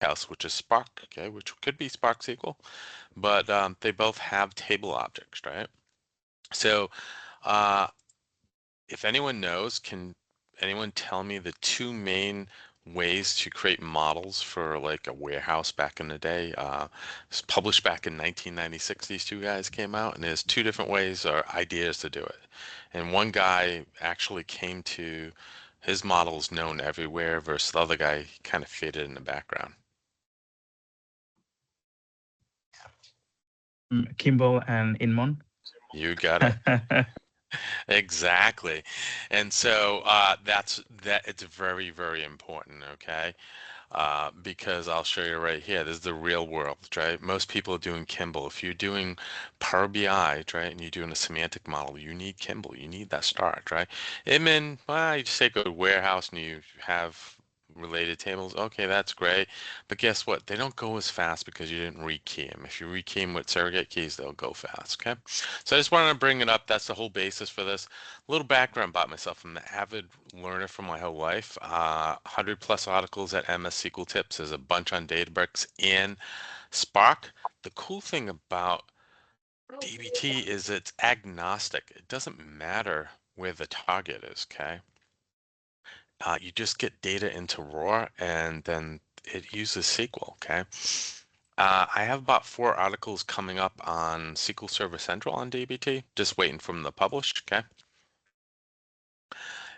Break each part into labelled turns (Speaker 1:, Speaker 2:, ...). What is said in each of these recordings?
Speaker 1: House, which is Spark, okay, which could be Spark SQL, but they both have table objects, right? So uh, if anyone knows, can anyone tell me the two main ways to create models for like a warehouse back in the day? It's published back in 1996, these two guys came out, and there's two different ways or ideas to do it. And one guy actually came to his models known everywhere versus the other guy kind of faded in the background.
Speaker 2: Kimball and Inmon.
Speaker 1: You got it. Exactly. And so that it's very, very important, okay? Because I'll show you right here. This is the real world, right? Most people are doing Kimball. If you're doing Power BI, right, and you're doing a semantic model, you need Kimball. You need that start, right? And then, well, you just take a warehouse and you have related tables. Okay, that's great. But guess what? They don't go as fast because you didn't rekey them. If you rekey them with surrogate keys, they'll go fast, okay? So I just wanted to bring it up. That's the whole basis for this. A little background about myself. I'm an avid learner for my whole life. 100 plus articles at MS SQL Tips. There's a bunch on Databricks and Spark. The cool thing about DBT is it's agnostic. It doesn't matter where the target is, okay? You just get data into raw and then it uses SQL, okay? I have about 4 articles coming up on SQL Server Central on DBT, just waiting for them to publish, okay?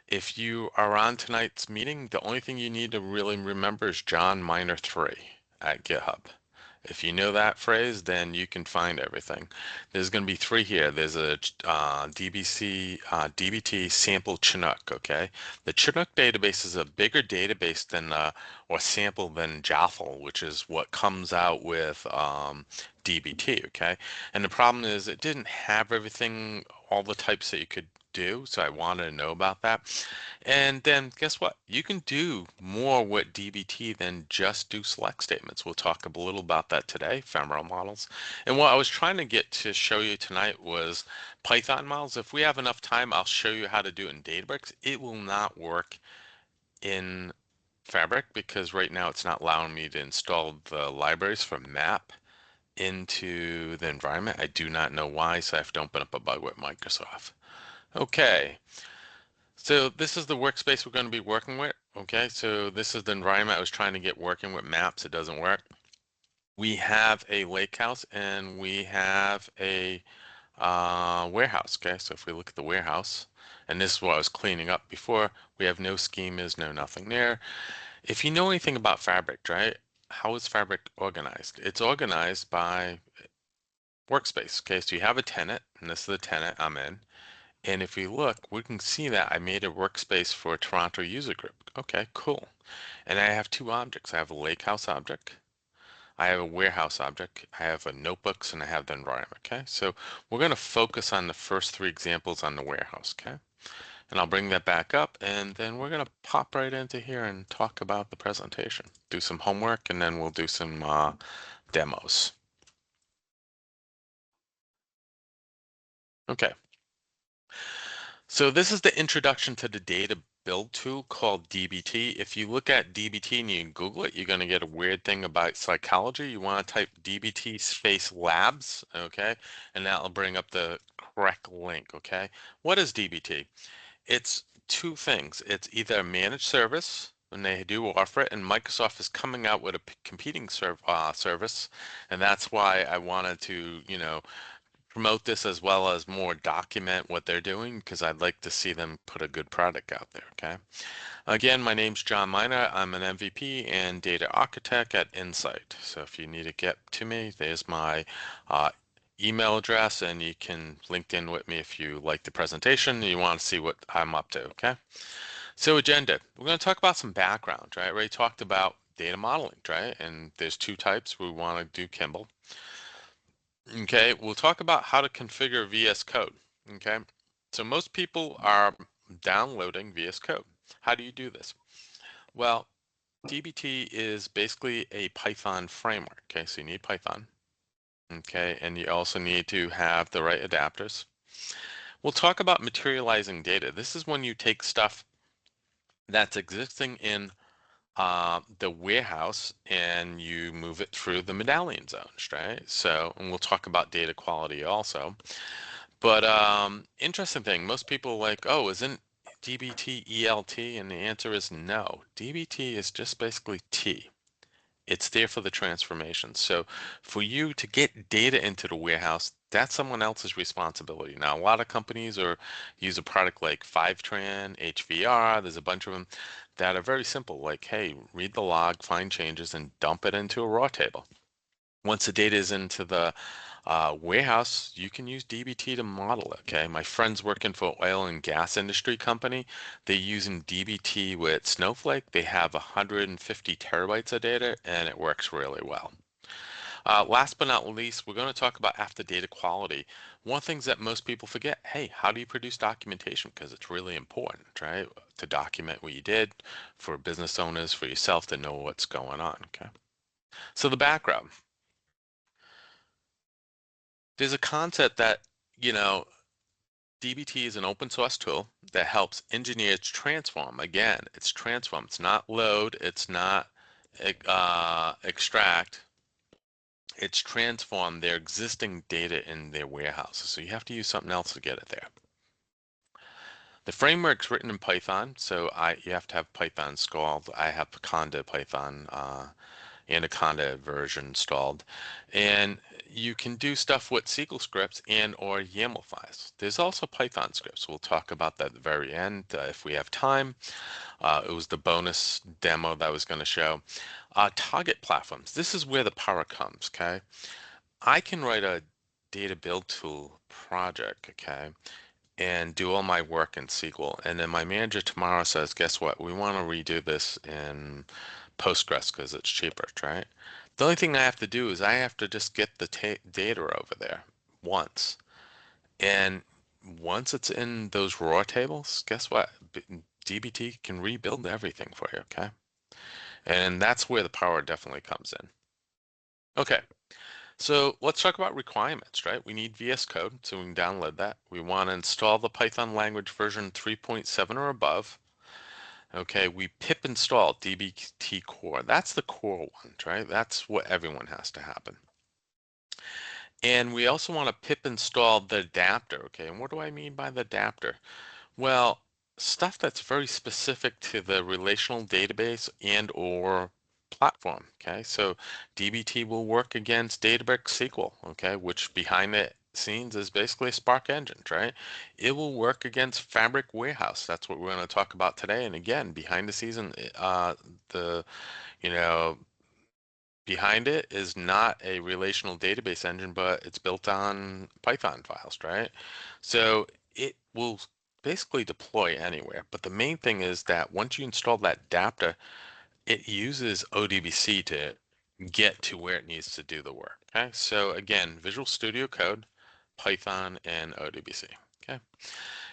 Speaker 1: If you are on tonight's meeting, the only thing you need to really remember is John Minor 3 at GitHub. If you know that phrase, then you can find everything. There's going to be 3 here. There's a DBT sample Chinook, okay? The Chinook database is a bigger database than, or sample than Jaffle, which is what comes out with DBT, okay? And the problem is it didn't have everything, all the types that you could do, so I wanted to know about that. And then guess what? You can do more with DBT than just do select statements. We'll talk a little about that today, ephemeral models. And what I was trying to get to show you tonight was Python models. If we have enough time, I'll show you how to do it in Databricks. It will not work in Fabric because right now it's not allowing me to install the libraries for map into the environment. I do not know why, so I have to open up a bug with Microsoft. Okay, so this is the workspace we're going to be working with. Okay, so this is the environment I was trying to get working with maps. It doesn't work. We have a lake house and we have a warehouse. Okay, so if we look at the warehouse, and this is what I was cleaning up before, we have no schemas, no nothing there. If you know anything about Fabric, right? How is Fabric organized? It's organized by workspace. Okay, so you have a tenant, and this is the tenant I'm in. And if we look, we can see that I made a workspace for a Toronto user group. Okay, cool. And I have 2 objects. I have a lakehouse object. I have a warehouse object. I have a notebooks and I have the environment. Okay, so we're going to focus on the first 3 examples on the warehouse. Okay, and I'll bring that back up and then we're going to pop right into here and talk about the presentation. Do some homework and then we'll do some demos. Okay. So this is the introduction to the data build tool called DBT. If you look at DBT and you Google it, you're going to get a weird thing about psychology. You want to type DBT space labs, okay? And that'll bring up the correct link, okay? What is DBT? It's 2 things. It's either a managed service, and they do offer it, and Microsoft is coming out with a competing service, and that's why I wanted to, promote this as well as more document what they're doing because I'd like to see them put a good product out there, okay? Again, my name's John Miner. I'm an MVP and data architect at Insight. So if you need to get to me, there's my email address and you can link in with me if you like the presentation and you want to see what I'm up to, okay? So agenda, we're going to talk about some background, right? I already talked about data modeling, right? And there's 2 types. We want to do Kimball. Okay, we'll talk about how to configure VS Code. Okay, so most people are downloading VS Code. How do you do this? Well, DBT is basically a Python framework. Okay, so you need Python. Okay, and you also need to have the right adapters. We'll talk about materializing data. This is when you take stuff that's existing in the warehouse and you move it through the medallion zones, right? So, and we'll talk about data quality also. But interesting thing, most people are like, oh, isn't DBT ELT? And the answer is no. DBT is just basically T. It's there for the transformation. So for you to get data into the warehouse, that's someone else's responsibility. Now, a lot of companies are use a product like Fivetran, HVR. There's a bunch of them that are very simple, like, hey, read the log, find changes, and dump it into a raw table. Once the data is into the warehouse, you can use DBT to model it. Okay, my friend's working for oil and gas industry company. They're using DBT with Snowflake. They have 150 terabytes of data, and it works really well. Last but not least, we're going to talk about after data quality. One of the things that most people forget, hey, how do you produce documentation? Because it's really important, right? To document what you did for business owners, for yourself to know what's going on. Okay. So the background. There's a concept that, you know, DBT is an open source tool that helps engineers transform. Again, it's transform. It's not load. It's not extract. It's transform their existing data in their warehouses. So you have to use something else to get it there. The framework's written in Python, so you have to have Python installed. I have Conda Python Anaconda version installed. And you can do stuff with SQL scripts and or YAML files. There's also Python scripts. We'll talk about that at the very end if we have time. It was the bonus demo that I was going to show. Target platforms. This is where the power comes, okay? I can write a data build tool project, okay, and do all my work in SQL. And then my manager tomorrow says, guess what? We want to redo this in Postgres because it's cheaper, right? The only thing I have to do is I have to just get the data over there once. And once it's in those raw tables, guess what? DBT can rebuild everything for you, okay? And that's where the power definitely comes in. Okay, so let's talk about requirements, right? We need VS Code, so we can download that. We want to install the Python language version 3.7 or above. Okay, we pip install dbt core. That's the core one, right? That's what everyone has to happen. And we also want to pip install the adapter, okay? And what do I mean by the adapter? Well, stuff that's very specific to the relational database and or platform, okay? So DBT will work against Databricks SQL, okay, which behind the scenes is basically a Spark engine, right? It will work against Fabric Warehouse. That's what we're going to talk about today. And again, behind the scenes, the you know behind it is not a relational database engine, but it's built on Python files, right? So it will basically deploy anywhere. But the main thing is that once you install that adapter, it uses ODBC to get to where it needs to do the work. Okay, so again, Visual Studio Code, Python, and ODBC. Okay,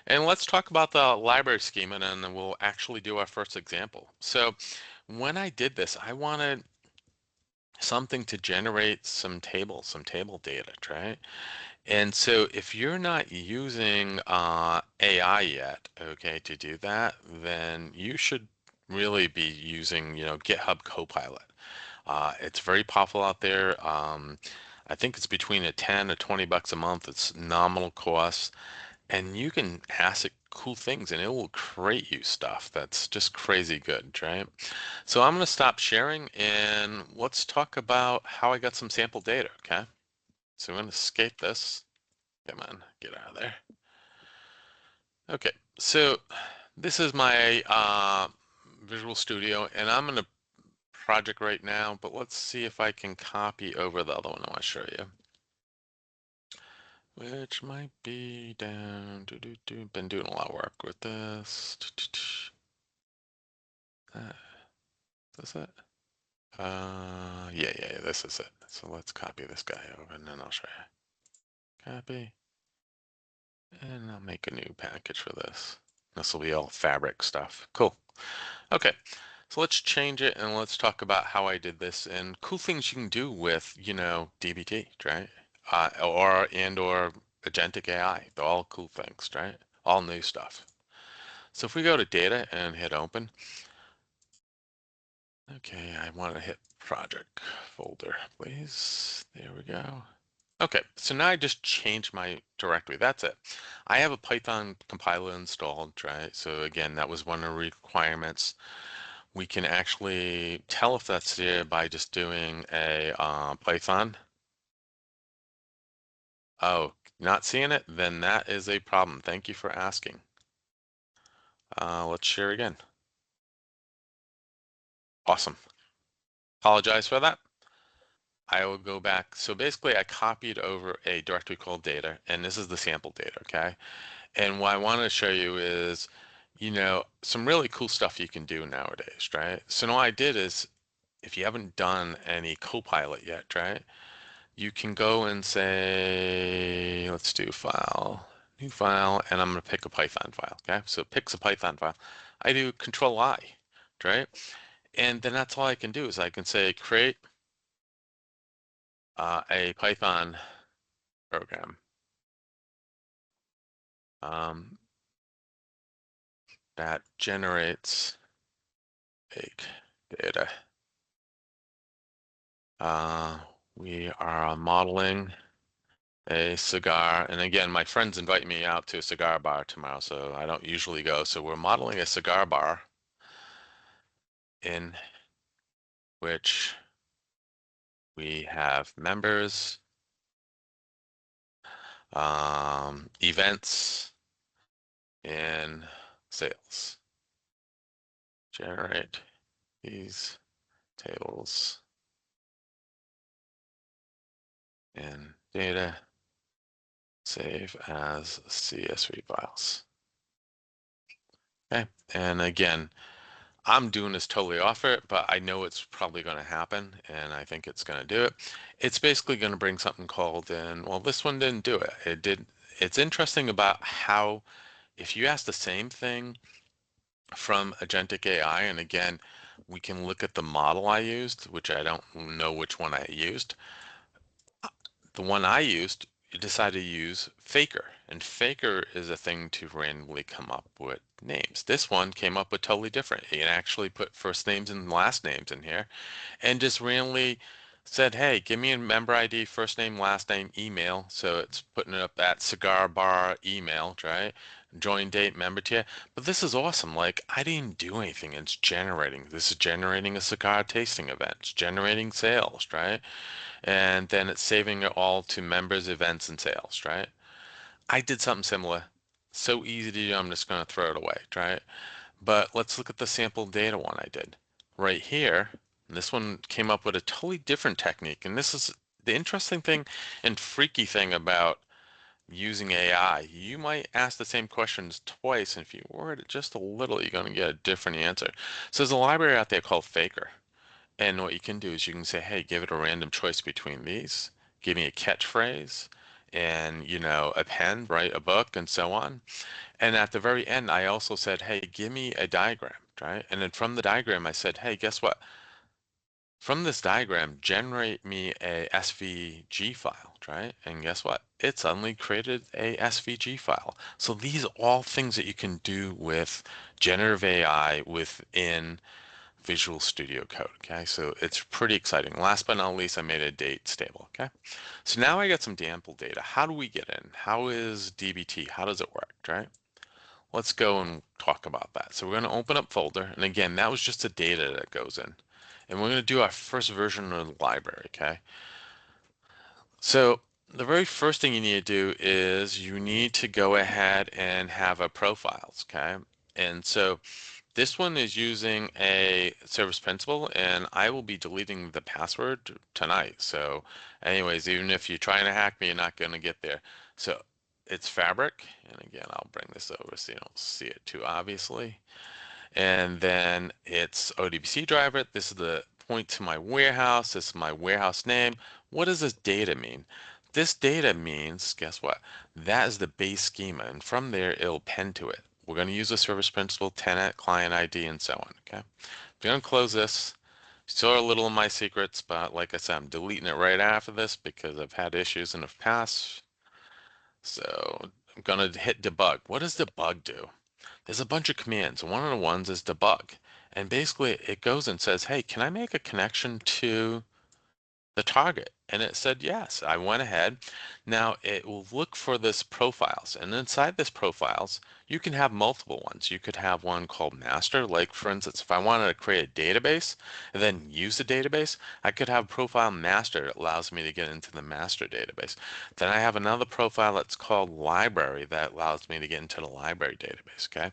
Speaker 1: and let's talk about the library schema, and then we'll actually do our first example. So when I did this, I wanted something to generate some tables, some table data, right? And so if you're not using AI yet, okay, to do that, then you should really be using, GitHub Copilot. It's very popular out there. I think it's between a 10 or 20 bucks a month. It's nominal cost, and you can ask it cool things, and it will create you stuff that's just crazy good, right? So I'm going to stop sharing, and let's talk about how I got some sample data, okay? So I'm going to escape this. Come on, get out of there. Okay, so this is my Visual Studio, and I'm in a project right now, but let's see if I can copy over the other one I want to show you, which might be down. Been doing a lot of work with this. Is it? Yeah, this is it. So let's copy this guy over, and then I'll show you. Copy, and I'll make a new package for this. This will be all fabric stuff. Cool. Okay, so let's change it and let's talk about how I did this and cool things you can do with, DBT, right? Or agentic AI. They're all cool things, right? All new stuff. So if we go to data and hit open, Okay, I want to hit project folder, please. There we go. Okay, so now I just changed my directory. That's it. I have a Python compiler installed, right? So again, that was one of the requirements. We can actually tell if that's there by just doing a Python. Oh, not seeing it? Then that is a problem. Thank you for asking. Let's share again. Awesome. Apologize for that. I will go back. So basically, I copied over a directory called data, and this is the sample data, okay? And what I want to show you is, some really cool stuff you can do nowadays, right? So what I did is, if you haven't done any Copilot yet, right? You can go and say, let's do file, new file, and I'm going to pick a Python file, okay? So it picks a Python file. I do Control I, right? And then that's all I can do is I can say create a Python program um, that generates big data. Uh, we are modeling a cigar, and again, my friends invite me out to a cigar bar tomorrow, so I don't usually go. So we're modeling a cigar bar in which we have members, events, and sales. Generate these tables in data, save as CSV files. Okay, and again, I'm doing this totally off it, but I know it's probably going to happen, and I think it's going to do it. It's basically going to bring something called in. Well, this one didn't do it. It did. It's interesting about how if you ask the same thing from Agentic AI, and again, we can look at the model I used, which I don't know which one I used. The one I used, you decided to use Faker, and Faker is a thing to randomly come up with names. This one came up with totally different. It actually put first names and last names in here and just randomly said, hey, give me a member ID, first name, last name, email. So it's putting it up at cigar bar email, right? Join date, member tier. But this is awesome. Like, I didn't do anything. It's generating. This is generating a cigar tasting event. It's generating sales, right? And then it's saving it all to members, events, and sales, right? I did something similar. So easy to do, I'm just going to throw it away, right? But let's look at the sample data one I did. Right here, this one came up with a totally different technique. And this is the interesting thing and freaky thing about using AI. You might ask the same questions twice, and if you word it just a little, you're going to get a different answer. So there's a library out there called Faker. And what you can do is you can say, hey, give it a random choice between these. Give me a catchphrase and, a pen, write a book, and so on. And at the very end, I also said, hey, give me a diagram, right? And then from the diagram, I said, hey, guess what? From this diagram, generate me a SVG file, right? And guess what? It suddenly created a SVG file. So these are all things that you can do with generative AI within Visual Studio Code, okay? So it's pretty exciting. Last but not least, I made a date stable, okay? So now I got some sample data. How do we get in? How is DBT? How does it work, right? Let's go and talk about that. So we're going to open up folder. And again, that was just the data that goes in. And we're going to do our first version of the library, okay? So the very first thing you need to do is you need to go ahead and have a profiles, okay? And so this one is using a service principal, and I will be deleting the password tonight. So anyways, even if you're trying to hack me, you're not going to get there. So it's Fabric, and again, I'll bring this over so you don't see it too obviously. And then it's ODBC driver. This is the point to my warehouse. This is my warehouse name. What does this data mean? This data means, guess what? That is the base schema. And from there, it'll append to it. We're going to use the service principal, tenant, client ID, and so on. Okay. I'm going to close this. Still a little of my secrets, but like I said, I'm deleting it right after this because I've had issues in the past. So I'm going to hit debug. What does debug do? There's a bunch of commands. One of the ones is debug. And basically it goes and says, hey, can I make a connection to the target? And it said yes. I went ahead. Now it will look for this profiles, and inside this profiles, you can have multiple ones. You could have one called master, like for instance, if I wanted to create a database and then use the database, I could have profile master that allows me to get into the master database. Then I have another profile that's called library that allows me to get into the library database, okay?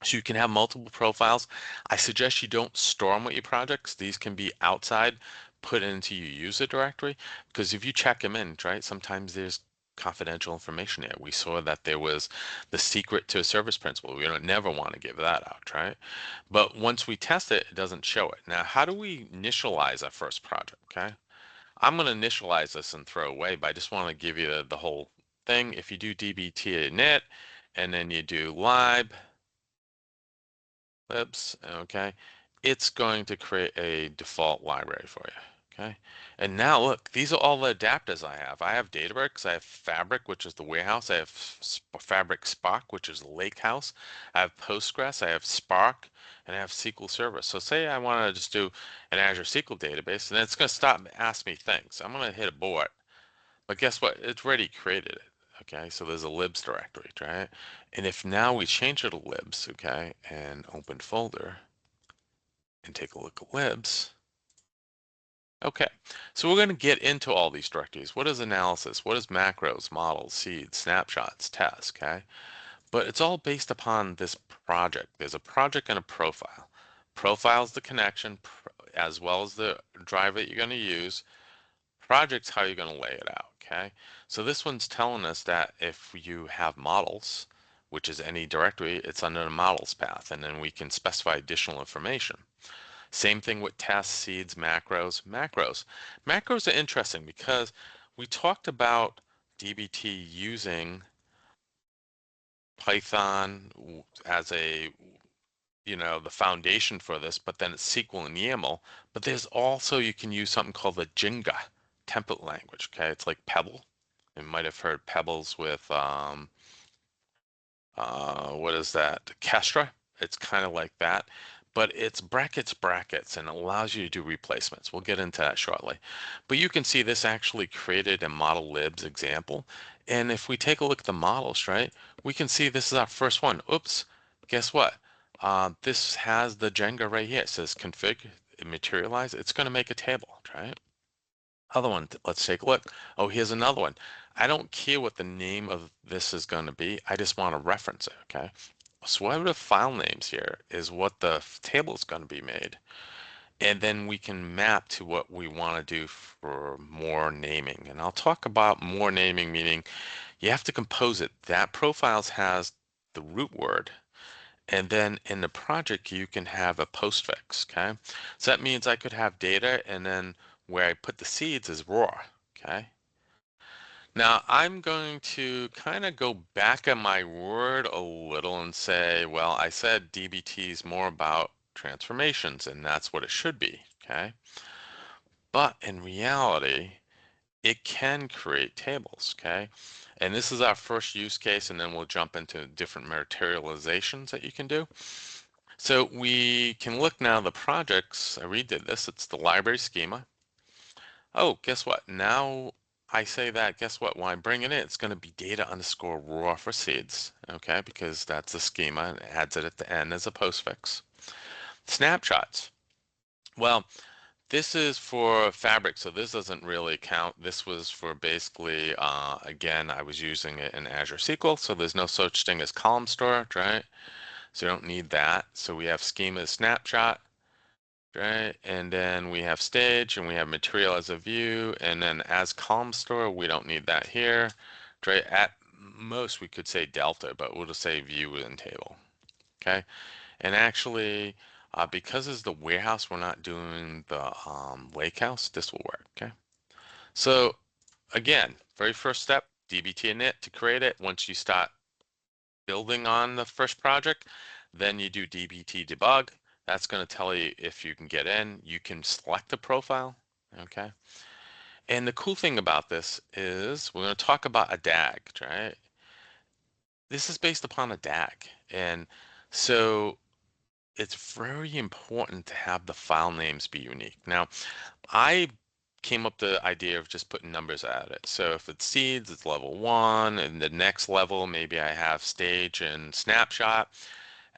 Speaker 1: So you can have multiple profiles. I suggest you don't store them with your projects. These can be outside, put into your user directory, because if you check them in, right, sometimes there's confidential information there. We saw that there was the secret to a service principal. We don't never want to give that out, right? But once we test it, it doesn't show it. Now, how do we initialize our first project, okay? I'm going to initialize this and throw away, but I just want to give you the whole thing. If you do dbt init and then you do lib, libs, okay, it's going to create a default library for you, okay? And now look, these are all the adapters I have. I have Databricks, I have Fabric, which is the warehouse, I have Fabric Spark, which is the lake house, I have Postgres, I have Spark, and I have SQL Server. So say I want to just do an Azure SQL database, and it's going to stop and ask me things. I'm going to hit abort, but guess what? It's already created it. Okay, so there's a libs directory, right? And if now we change it to libs, okay, and open folder and take a look at libs, okay, so we're going to get into all these directories. What is analysis? What is macros, models, seeds, snapshots, tests, okay? But it's all based upon this project. There's a project and a profile. Profile is the connection as well as the drive that you're going to use. Project's how you're going to lay it out, okay? So this one's telling us that if you have models, which is any directory, it's under the models path, and then we can specify additional information. Same thing with tests, seeds, macros. Macros are interesting because we talked about DBT using Python as a, the foundation for this, but then it's SQL and YAML. But there's also, you can use something called the Jenga template language, okay? It's like Pebble. You might have heard Pebbles with, what is that? Kestra. It's kind of like that, but it's brackets, and it allows you to do replacements. We'll get into that shortly. But you can see this actually created a model libs example. And if we take a look at the models, right, we can see this is our first one. Oops, guess what? This has the Jenga right here. It says config, materialize. It's going to make a table, right? Other one, let's take a look. Oh, here's another one. I don't care what the name of this is going to be. I just want to reference it, okay? So whatever the file names here is what the table is going to be made. And then we can map to what we want to do for more naming. And I'll talk about more naming, meaning you have to compose it. That profiles has the root word. And then in the project, you can have a postfix, okay? So that means I could have data and then where I put the seeds is raw, okay? Now I'm going to kind of go back on my word a little and say, well, I said DBT is more about transformations and that's what it should be, okay? But in reality, it can create tables, okay? And this is our first use case, and then we'll jump into different materializations that you can do. So we can look now the projects. I redid this. It's the library schema. Oh, guess what? Now I say that, guess what? When I bring it in, it's going to be data underscore raw for seeds, okay? Because that's a schema and it adds it at the end as a postfix. Snapshots. Well, this is for Fabric, so this doesn't really count. This was for basically, again, I was using it in Azure SQL, so there's no such thing as column storage, right? So you don't need that. So we have schema as snapshot, right? And then we have stage and we have material as a view. And then as column store, we don't need that here, right? At most, we could say delta, but we'll just say view within table, okay? And actually, because it's the warehouse, we're not doing the lake house, this will work, okay? So again, very first step, dbt init to create it. Once you start building on the first project, then you do dbt debug. That's going to tell you if you can get in. You can select the profile, okay? And the cool thing about this is we're going to talk about a DAG, right? This is based upon a DAG. And so it's very important to have the file names be unique. Now, I came up with the idea of just putting numbers at it. So if it's seeds, it's level 1, and the next level, maybe I have stage and snapshot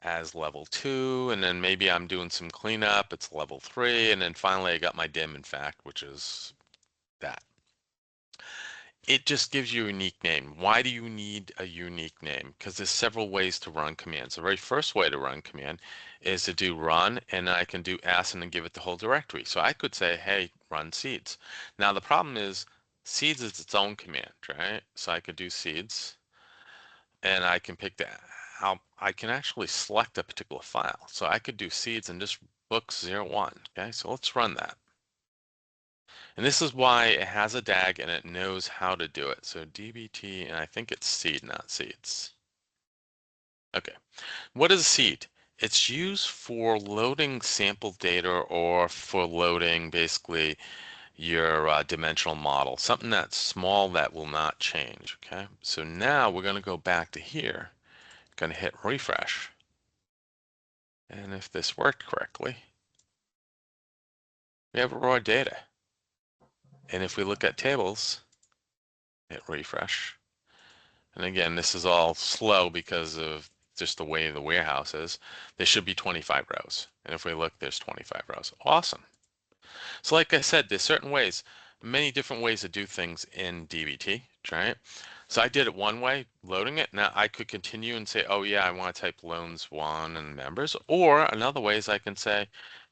Speaker 1: as level 2, and then maybe I'm doing some cleanup, it's level 3, and then finally I got my dim in fact, which is that. It just gives you a unique name. Why do you need a unique name? Because there's several ways to run commands. The very first way to run command is to do run, and I can do s and then give it the whole directory. So I could say, hey, run seeds. Now the problem is seeds is its own command, right? So I could do seeds, and I can pick that out. I can actually select a particular file. So I could do seeds and just books 01. Okay, so let's run that. And this is why it has a DAG and it knows how to do it. So DBT, and I think it's seed, not seeds. Okay, what is a seed? It's used for loading sample data or for loading basically your dimensional model, something that's small that will not change, okay? So now we're gonna go back to here, gonna hit refresh. And if this worked correctly, we have raw data. And if we look at tables, hit refresh. And again, this is all slow because of just the way the warehouse is. There should be 25 rows. And if we look, there's 25 rows. Awesome. So like I said, there's certain ways, many different ways to do things in DBT, right? So I did it one way, loading it. Now I could continue and say, oh yeah, I want to type loans 1 and members. Or another way is I can say,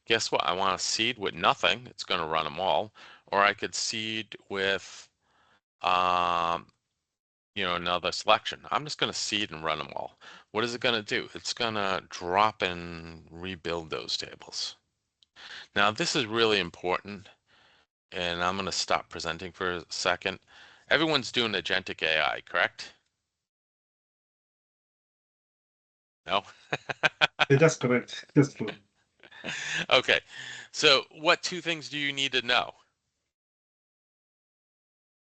Speaker 1: guess what? I want to seed with nothing. It's going to run them all. Or I could seed with um, another selection. I'm just going to seed and run them all. What is it going to do? It's going to drop and rebuild those tables. Now, this is really important, and I'm going to stop presenting for a second. Everyone's doing agentic AI, correct? No?
Speaker 2: Yeah, that's correct. That's true.
Speaker 1: Okay, so what two things do you need to know?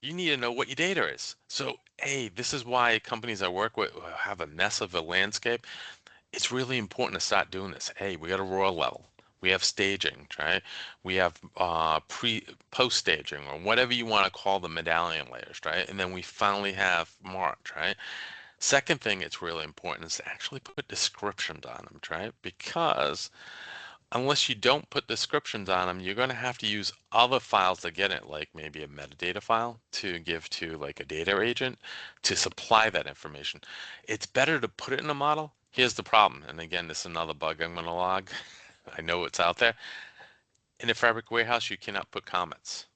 Speaker 1: You need to know what your data is. So, hey, this is why companies I work with have a mess of a landscape. It's really important to start doing this. Hey, we got a raw level. We have staging, right? We have post staging or whatever you want to call the medallion layers, right? And then we finally have March, right? Second thing it's really important is to actually put descriptions on them, right? Because unless you don't put descriptions on them, you're going to have to use other files to get it, like maybe a metadata file to give to like a data agent to supply that information. It's better to put it in a model. Here's the problem, and again, this is another bug I'm going to log. I know it's out there. In a Fabric warehouse, you cannot put comments.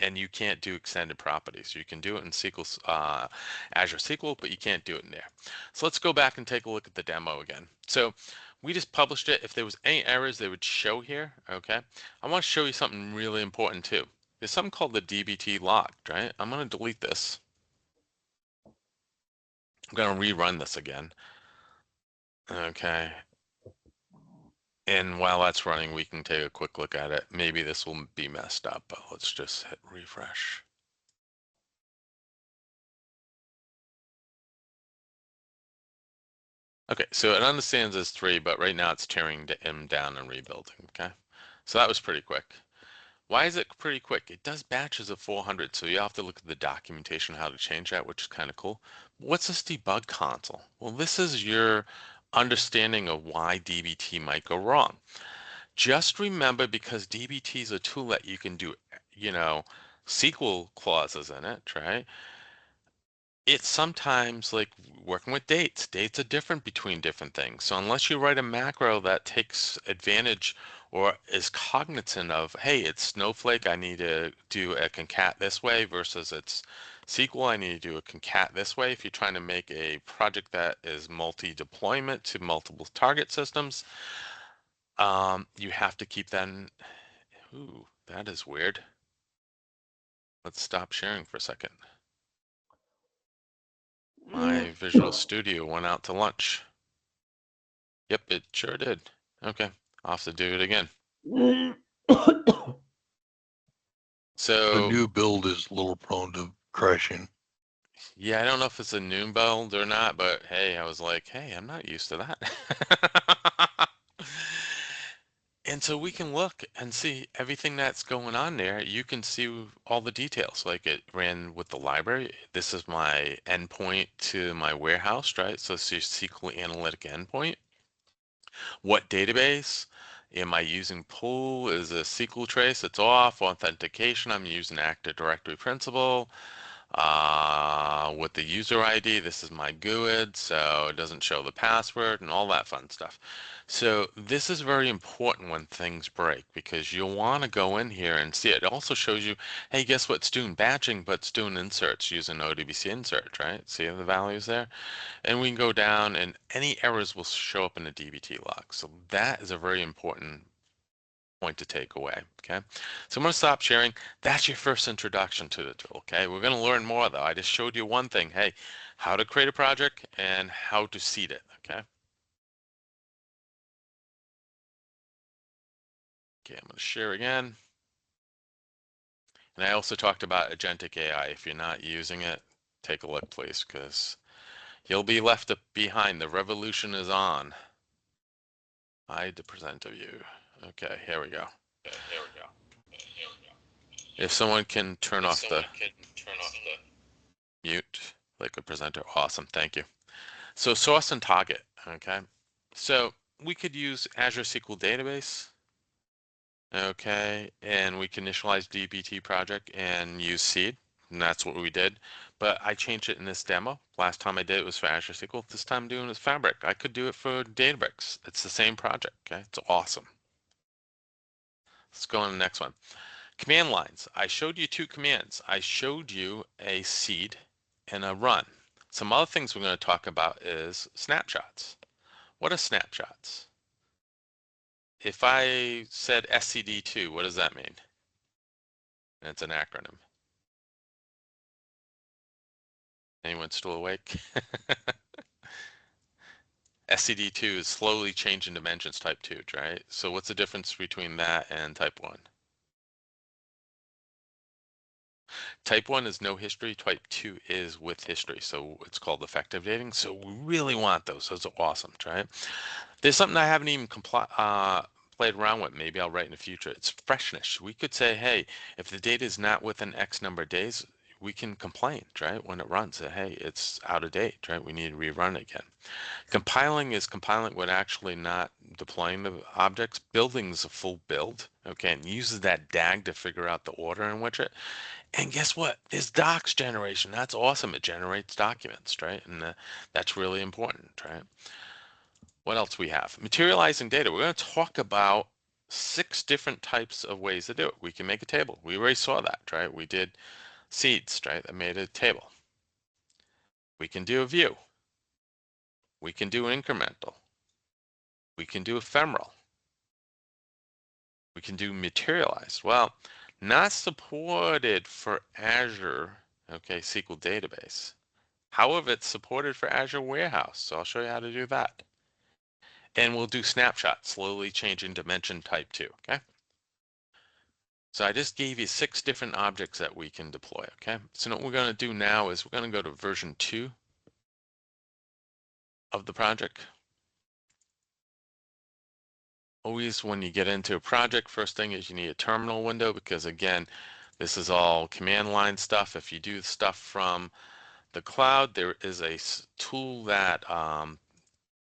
Speaker 1: And you can't do extended properties. You can do it in Azure SQL, but you can't do it in there. So let's go back and take a look at the demo again. So we just published it. If there was any errors, they would show here, okay? I want to show you something really important too. There's something called the DBT log, right? I'm going to delete this. I'm going to rerun this again. Okay. And while that's running, we can take a quick look at it. Maybe this will be messed up, but let's just hit refresh. Okay, so it understands as 3, but right now it's tearing him down and rebuilding, okay? So that was pretty quick. Why is it pretty quick? It does batches of 400, so you have to look at the documentation how to change that, which is kind of cool. What's this debug console? Well, this is your understanding of why DBT might go wrong. Just remember, because DBT is a tool that you can do, SQL clauses in it, right? It's sometimes like working with dates. Dates are different between different things. So unless you write a macro that takes advantage or is cognizant of, hey, it's Snowflake, I need to do a concat this way versus it's SQL, I need to do a concat this way. If you're trying to make a project that is multi-deployment to multiple target systems, you have to keep that in. Ooh, that is weird. Let's stop sharing for a second. My Visual Studio went out to lunch. Yep, it sure did. Okay, I'll have to do it again.
Speaker 3: The
Speaker 1: So,
Speaker 3: new build is a little prone to crashing.
Speaker 1: Yeah, I don't know if it's a noon build or not, but hey, I was like, hey, I'm not used to that. And so we can look and see everything that's going on there. You can see all the details. Like it ran with the library. This is my endpoint to my warehouse, right? So it's your SQL Analytic endpoint. What database? Am I using pool? Is a SQL trace? It's off. Authentication, I'm using Active Directory principal. With the user ID, this is my GUID, so it doesn't show the password and all that fun stuff. So this is very important when things break because you'll want to go in here and see it. It also shows you, hey, guess what? It's doing batching, but it's doing inserts using ODBC insert, right? See the values there? And we can go down and any errors will show up in the DBT log. So that is a very important point to take away, okay? So I'm going to stop sharing. That's your first introduction to the tool, okay? We're going to learn more though. I just showed you one thing, hey, how to create a project and how to seed it, okay? Okay, I'm going to share again. And I also talked about agentic AI. If you're not using it, take a look, please, because you'll be left behind. The revolution is on. Hide the present of you. Okay, here we go. If someone can turn off the mute like a presenter, awesome, thank you. So source and target, okay? So we could use Azure SQL Database, okay, and we can initialize DBT project and use seed, and that's what we did. But I changed it in this demo. Last time I did it was for Azure SQL. This time I'm doing it with Fabric. I could do it for Databricks. It's the same project, okay? It's awesome. Let's go on to the next one. Command lines. I showed you two commands. I showed you a seed and a run. Some other things we're going to talk about is snapshots. What are snapshots? If I said SCD2, what does that mean? And it's an acronym. Anyone still awake? SCD2 is slowly changing dimensions type 2, right? So what's the difference between that and type 1? Type 1 is no history, type 2 is with history. So it's called effective dating. So we really want those. Those are awesome, right? There's something I haven't even played around with. Maybe I'll write in the future. It's freshness. We could say, hey, if the data is not within X number of days, we can complain, right? When it runs, say, hey, it's out of date, right? We need to rerun it again. Compiling is compiling with actually not deploying the objects. Building is a full build, okay, and uses that DAG to figure out the order in which it. And guess what? There's docs generation. That's awesome. It generates documents, right? And that's really important, right? What else we have? Materializing data. We're going to talk about 6 different types of ways to do it. We can make a table. We already saw that, right? We did seeds, right? That made a table. We can do a view. We can do incremental. We can do ephemeral. We can do materialized. Well, not supported for Azure, okay, SQL database. However, it's supported for Azure Warehouse, so I'll show you how to do that. And we'll do snapshot, slowly changing dimension type 2, okay? So I just gave you 6 different objects that we can deploy, okay? So what we're going to do now is we're going to go to version 2 of the project. Always when you get into a project, first thing is you need a terminal window because again, this is all command line stuff. If you do stuff from the cloud, there is a tool that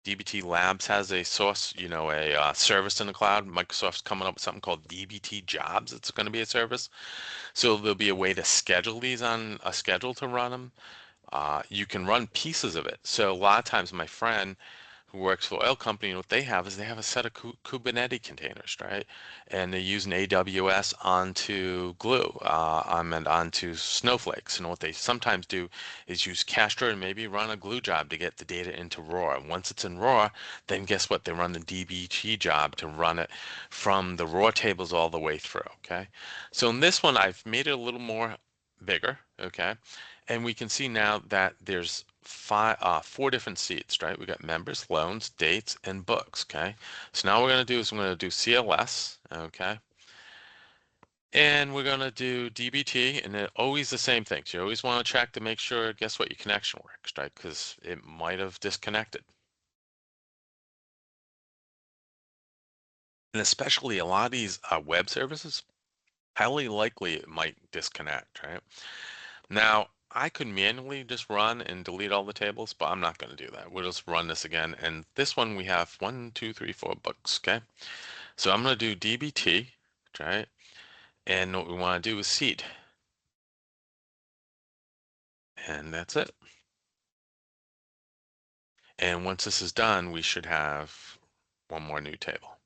Speaker 1: DBT Labs has a source, you know, a service in the cloud. Microsoft's coming up with something called DBT Jobs. It's going to be a service. So there'll be a way to schedule these on a schedule to run them. You can run pieces of it. So a lot of times my friend who works for oil company, and what they have is they have a set of Kubernetes containers, right? And they use an AWS onto Glue, and onto Snowflakes. And what they sometimes do is use Castro and maybe run a Glue job to get the data into raw. And once it's in raw, then guess what? They run the DBT job to run it from the raw tables all the way through, okay? So in this one, I've made it a little more bigger, okay? And we can see now that there's 4 different seats, right? We got members, loans, dates, and books, okay? So now what we're going to do is we're going to do CLS, okay? And we're going to do DBT, and always the same things. You always want to check to make sure, guess what, your connection works, right? Because it might have disconnected. And especially a lot of these web services, highly likely it might disconnect, right? Now, I could manually just run and delete all the tables, but I'm not going to do that. We'll just run this again. And this one we have 1, 2, 3, 4 books, okay? So I'm going to do DBT, right? And what we want to do is seed. And that's it. And once this is done, we should have one more new table.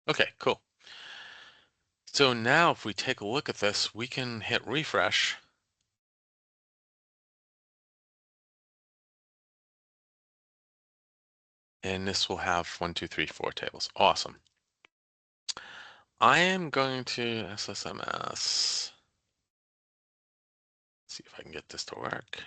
Speaker 1: Okay, cool. So now if we take a look at this, we can hit refresh. And this will have 1, 2, 3, 4 tables. Awesome. I am going to SSMS. See if I can get this to work.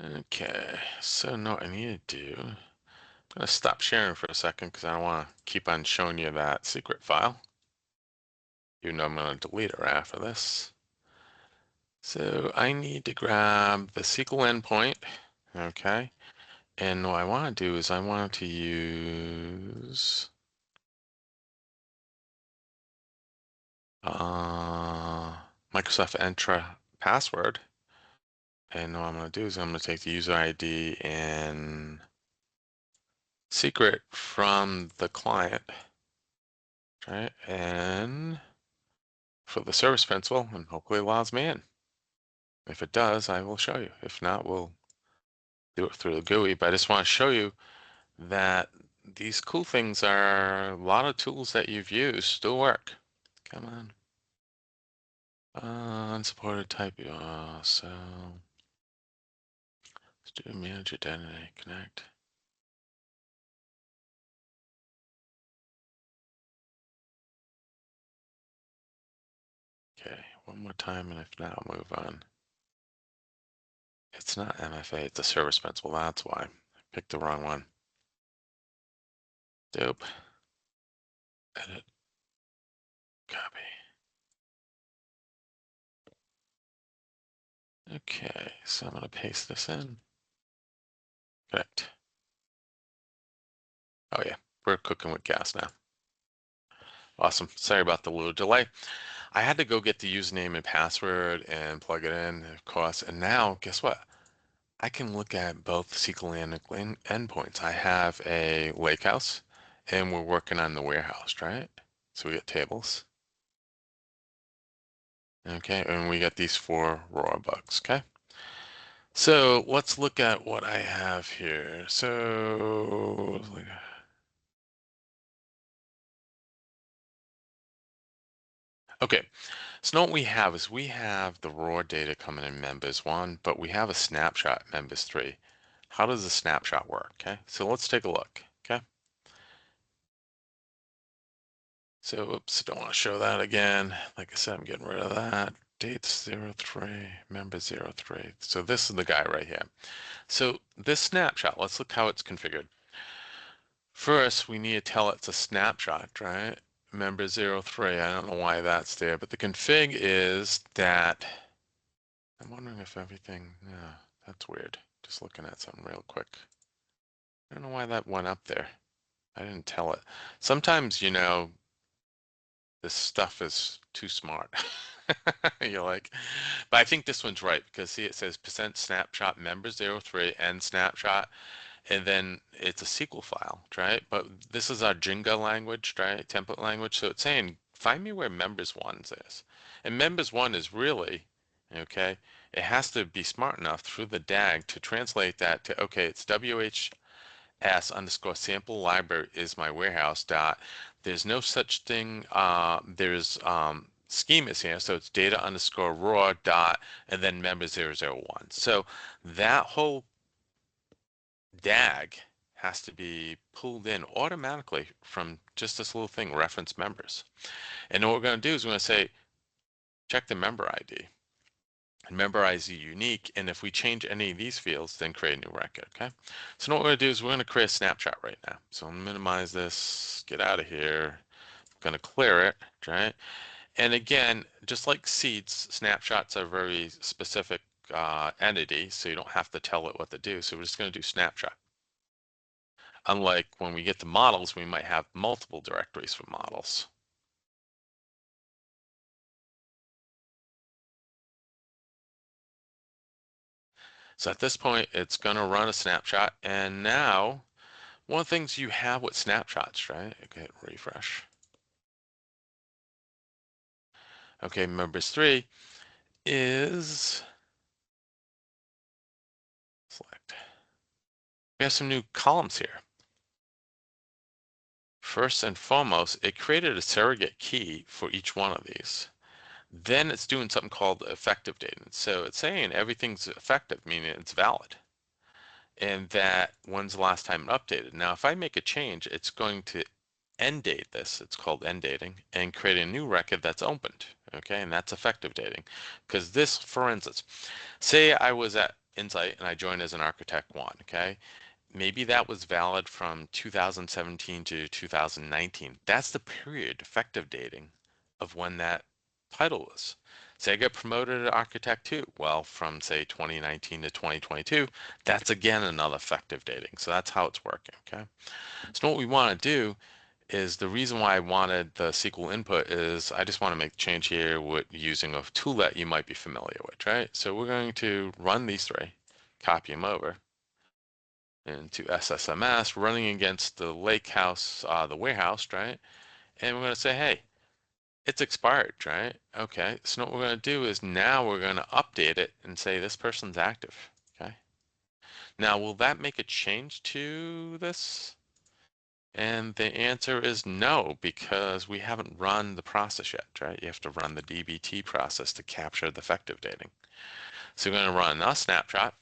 Speaker 1: Okay, so now what I need to do, I'm gonna stop sharing for a second because I don't want to keep on showing you that secret file. Even though I'm gonna delete it after this. So I need to grab the SQL endpoint, okay? And what I want to do is I want to use Microsoft Entra password. And what I'm going to do is I'm going to take the user ID and secret from the client, right? And for the service principal, and hopefully it allows me in. If it does, I will show you. If not, we'll do it through the GUI. But I just want to show you that these cool things are a lot of tools that you've used still work. Come on. Unsupported type. So student manage identity connect. Okay, one more time, and if not, I'll move on. It's not MFA, it's a service principal. That's why. I picked the wrong one. Dope. Edit. Copy. Okay, so I'm going to paste this in. Correct. Oh, yeah, we're cooking with gas now. Awesome. Sorry about the little delay. I had to go get the username and password and plug it in, of course. And now, guess what? I can look at both SQL and endpoints. I have a lakehouse, and we're working on the warehouse, right? So we get tables. Okay, and we got these 4 raw bugs, okay? So let's look at what I have here. So, okay, so what we have is we have the raw data coming in members 1, but we have a snapshot members 3. How does the snapshot work? Okay, so let's take a look. Okay, so oops, don't want to show that again. Like I said, I'm getting rid of that. Dates 03, member 03. So this is the guy right here. So this snapshot, let's look how it's configured. First, we need to tell it's a snapshot, right? Member 03, I don't know why that's there, but the config is that, I'm wondering if everything, yeah, that's weird. Just looking at something real quick. I don't know why that went up there. I didn't tell it. Sometimes, this stuff is too smart. You're like, but I think this one's right because see, it says percent snapshot member 03 and snapshot. And then it's a SQL file, right? But this is our Jenga language, right? Template language. So it's saying, find me where members one is. And members one is really, okay, it has to be smart enough through the DAG to translate that to, okay, it's WHS underscore sample library is my warehouse dot. There's no such thing, there's schemas here. So it's data underscore raw dot and then member 001. So that whole DAG has to be pulled in automatically from just this little thing, reference members. And what we're going to do is we're going to say, check the member ID. And member ID unique, and if we change any of these fields, then create a new record, okay? So what we're going to do is we're going to create a snapshot right now. So I'm going to minimize this, get out of here. I'm going to clear it, right? And again, just like seeds, snapshots are very specific entity, so you don't have to tell it what to do. So we're just going to do snapshot. Unlike when we get to models, we might have multiple directories for models. So at this point, it's going to run a snapshot. And now, one of the things you have with snapshots, right? Okay, refresh. Okay, members 3 is select. We have some new columns here. First and foremost, it created a surrogate key for each one of these. Then it's doing something called effective date. So it's saying everything's effective, meaning it's valid. And that when's the last time it updated. Now, if I make a change, it's going to end date this, it's called end dating, and create a new record that's opened, okay? And that's effective dating. Because this, for instance, say I was at Insight and I joined as an architect 1, okay? Maybe that was valid from 2017 to 2019. That's the period, effective dating, of when that title was. Say I get promoted to architect 2. Well, from say 2019 to 2022, that's again another effective dating. So that's how it's working, okay? So what we want to do is the reason why I wanted the SQL input is I just want to make a change here with using a tool that you might be familiar with, right? So we're going to run these 3, copy them over into SSMS, running against the lake house, the warehouse, right? And we're going to say, hey, it's expired, right? Okay, so what we're going to do is now we're going to update it and say this person's active, okay? Now, will that make a change to this? And the answer is no, because we haven't run the process yet, right? You have to run the DBT process to capture the effective dating. So we're going to run a snapshot.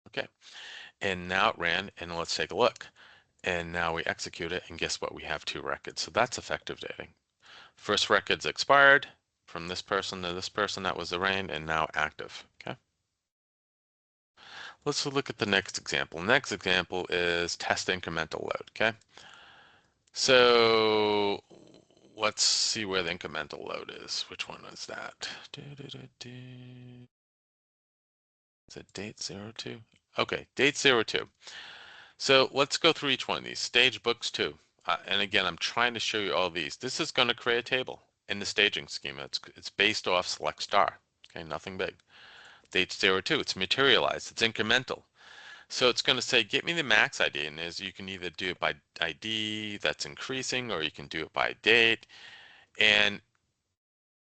Speaker 1: Okay, and now it ran, and let's take a look. And now we execute it, and guess what? We have 2 records. So that's effective dating. First record's expired from this person to this person that was arraigned and now active, okay? Let's look at the next example. Next example is test incremental load, okay? So let's see where the incremental load is. Which one is that? Is it date 02? Okay, date 02. So let's go through each one of these. Stage books 2. And again, I'm trying to show you all these. This is going to create a table in the staging schema. It's based off select star. Okay, nothing big. Date 02, it's materialized, it's incremental. So it's going to say, get me the max ID, and as you can either do it by ID that's increasing, or you can do it by date. And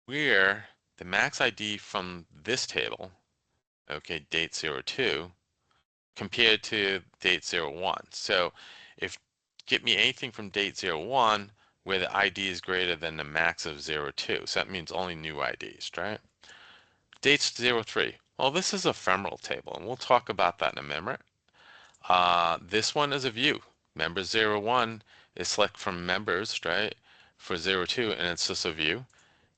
Speaker 1: we're the max ID from this table, okay, date 02, compared to date 01. So if get me anything from date 01 where the ID is greater than the max of 02. So that means only new IDs, right? Dates 03. Well, this is a ephemeral table, and we'll talk about that in a minute. This one is a view. Member 01 is select from members, right, for 02, and it's just a view.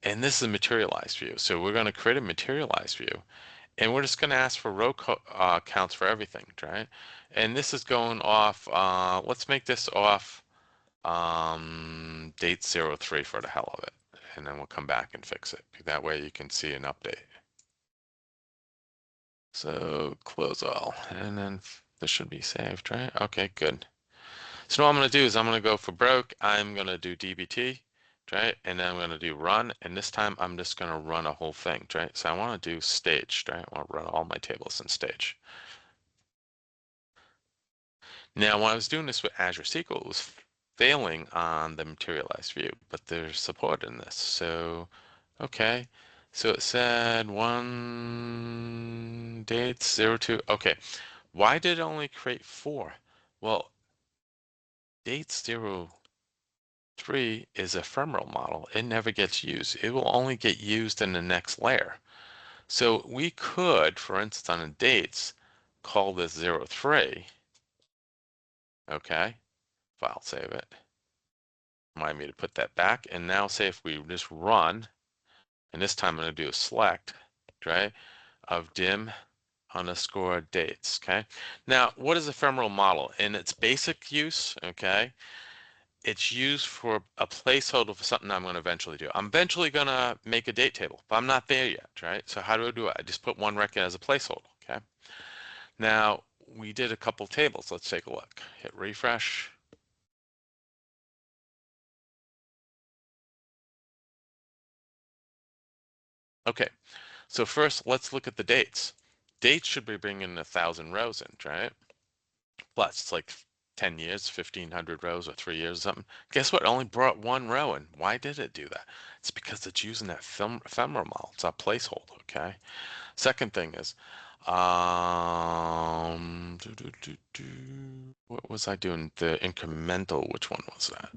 Speaker 1: And this is a materialized view. So we're going to create a materialized view. And we're just going to ask for row counts for everything, right? And this is going off, let's make this off date 03 for the hell of it. And then we'll come back and fix it. That way you can see an update. So close all, and then this should be saved, right? Okay, good. So what I'm going to do is I'm going to go for broke. I'm going to do DBT, right? And then I'm going to do run. And this time I'm just going to run a whole thing, right? So I want to do staged, right? I want to run all my tables in stage. Now, when I was doing this with Azure SQL, it was failing on the materialized view, but there's support in this. So, okay. So it said one date 02. Okay. Why did it only create 4? Well, date 02 3 is ephemeral model. It never gets used. It will only get used in the next layer. So we could, for instance, on the dates, call this 03, okay? File save it. Remind me to put that back. And now say if we just run, and this time I'm going to do a select, right, of dim underscore dates, okay? Now, what is ephemeral model? In its basic use, okay, it's used for a placeholder for something I'm going to eventually do. I'm eventually going to make a date table, but I'm not there yet, right? So how do I do it? I just put one record as a placeholder, okay? Now, we did a couple tables. Let's take a look. Hit refresh. Okay, so first let's look at the dates. Dates should be bringing 1,000 rows in, right? Plus, it's like 10 years, 1,500 rows, or 3 years or something. Guess what? It only brought one row in. Why did it do that? It's because it's using that ephemeral model. It's a placeholder, okay? Second thing is, what was I doing? The incremental, which one was that?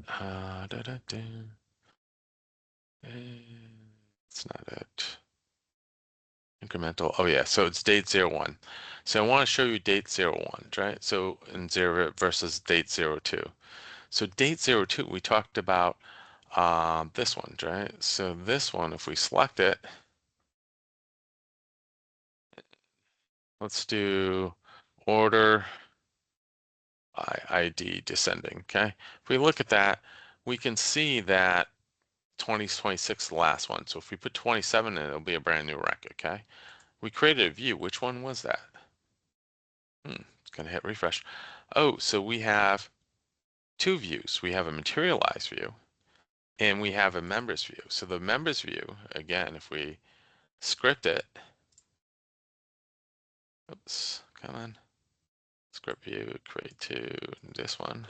Speaker 1: It's not it. Incremental. Oh yeah, so it's date 01. So I want to show you date 01, right? So in 0 versus date 02. So date 02, we talked about this one, right? So this one, if we select it, let's do order ID descending, okay? If we look at that, we can see that 2026 is the last one. So if we put 27 in, it'll be a brand new record, okay? We created a view. Which one was that? It's gonna hit refresh. Oh, so we have two views. We have a materialized view and we have a members view. So the members view, again, if we script it, oops, come on, script view, create two, this one.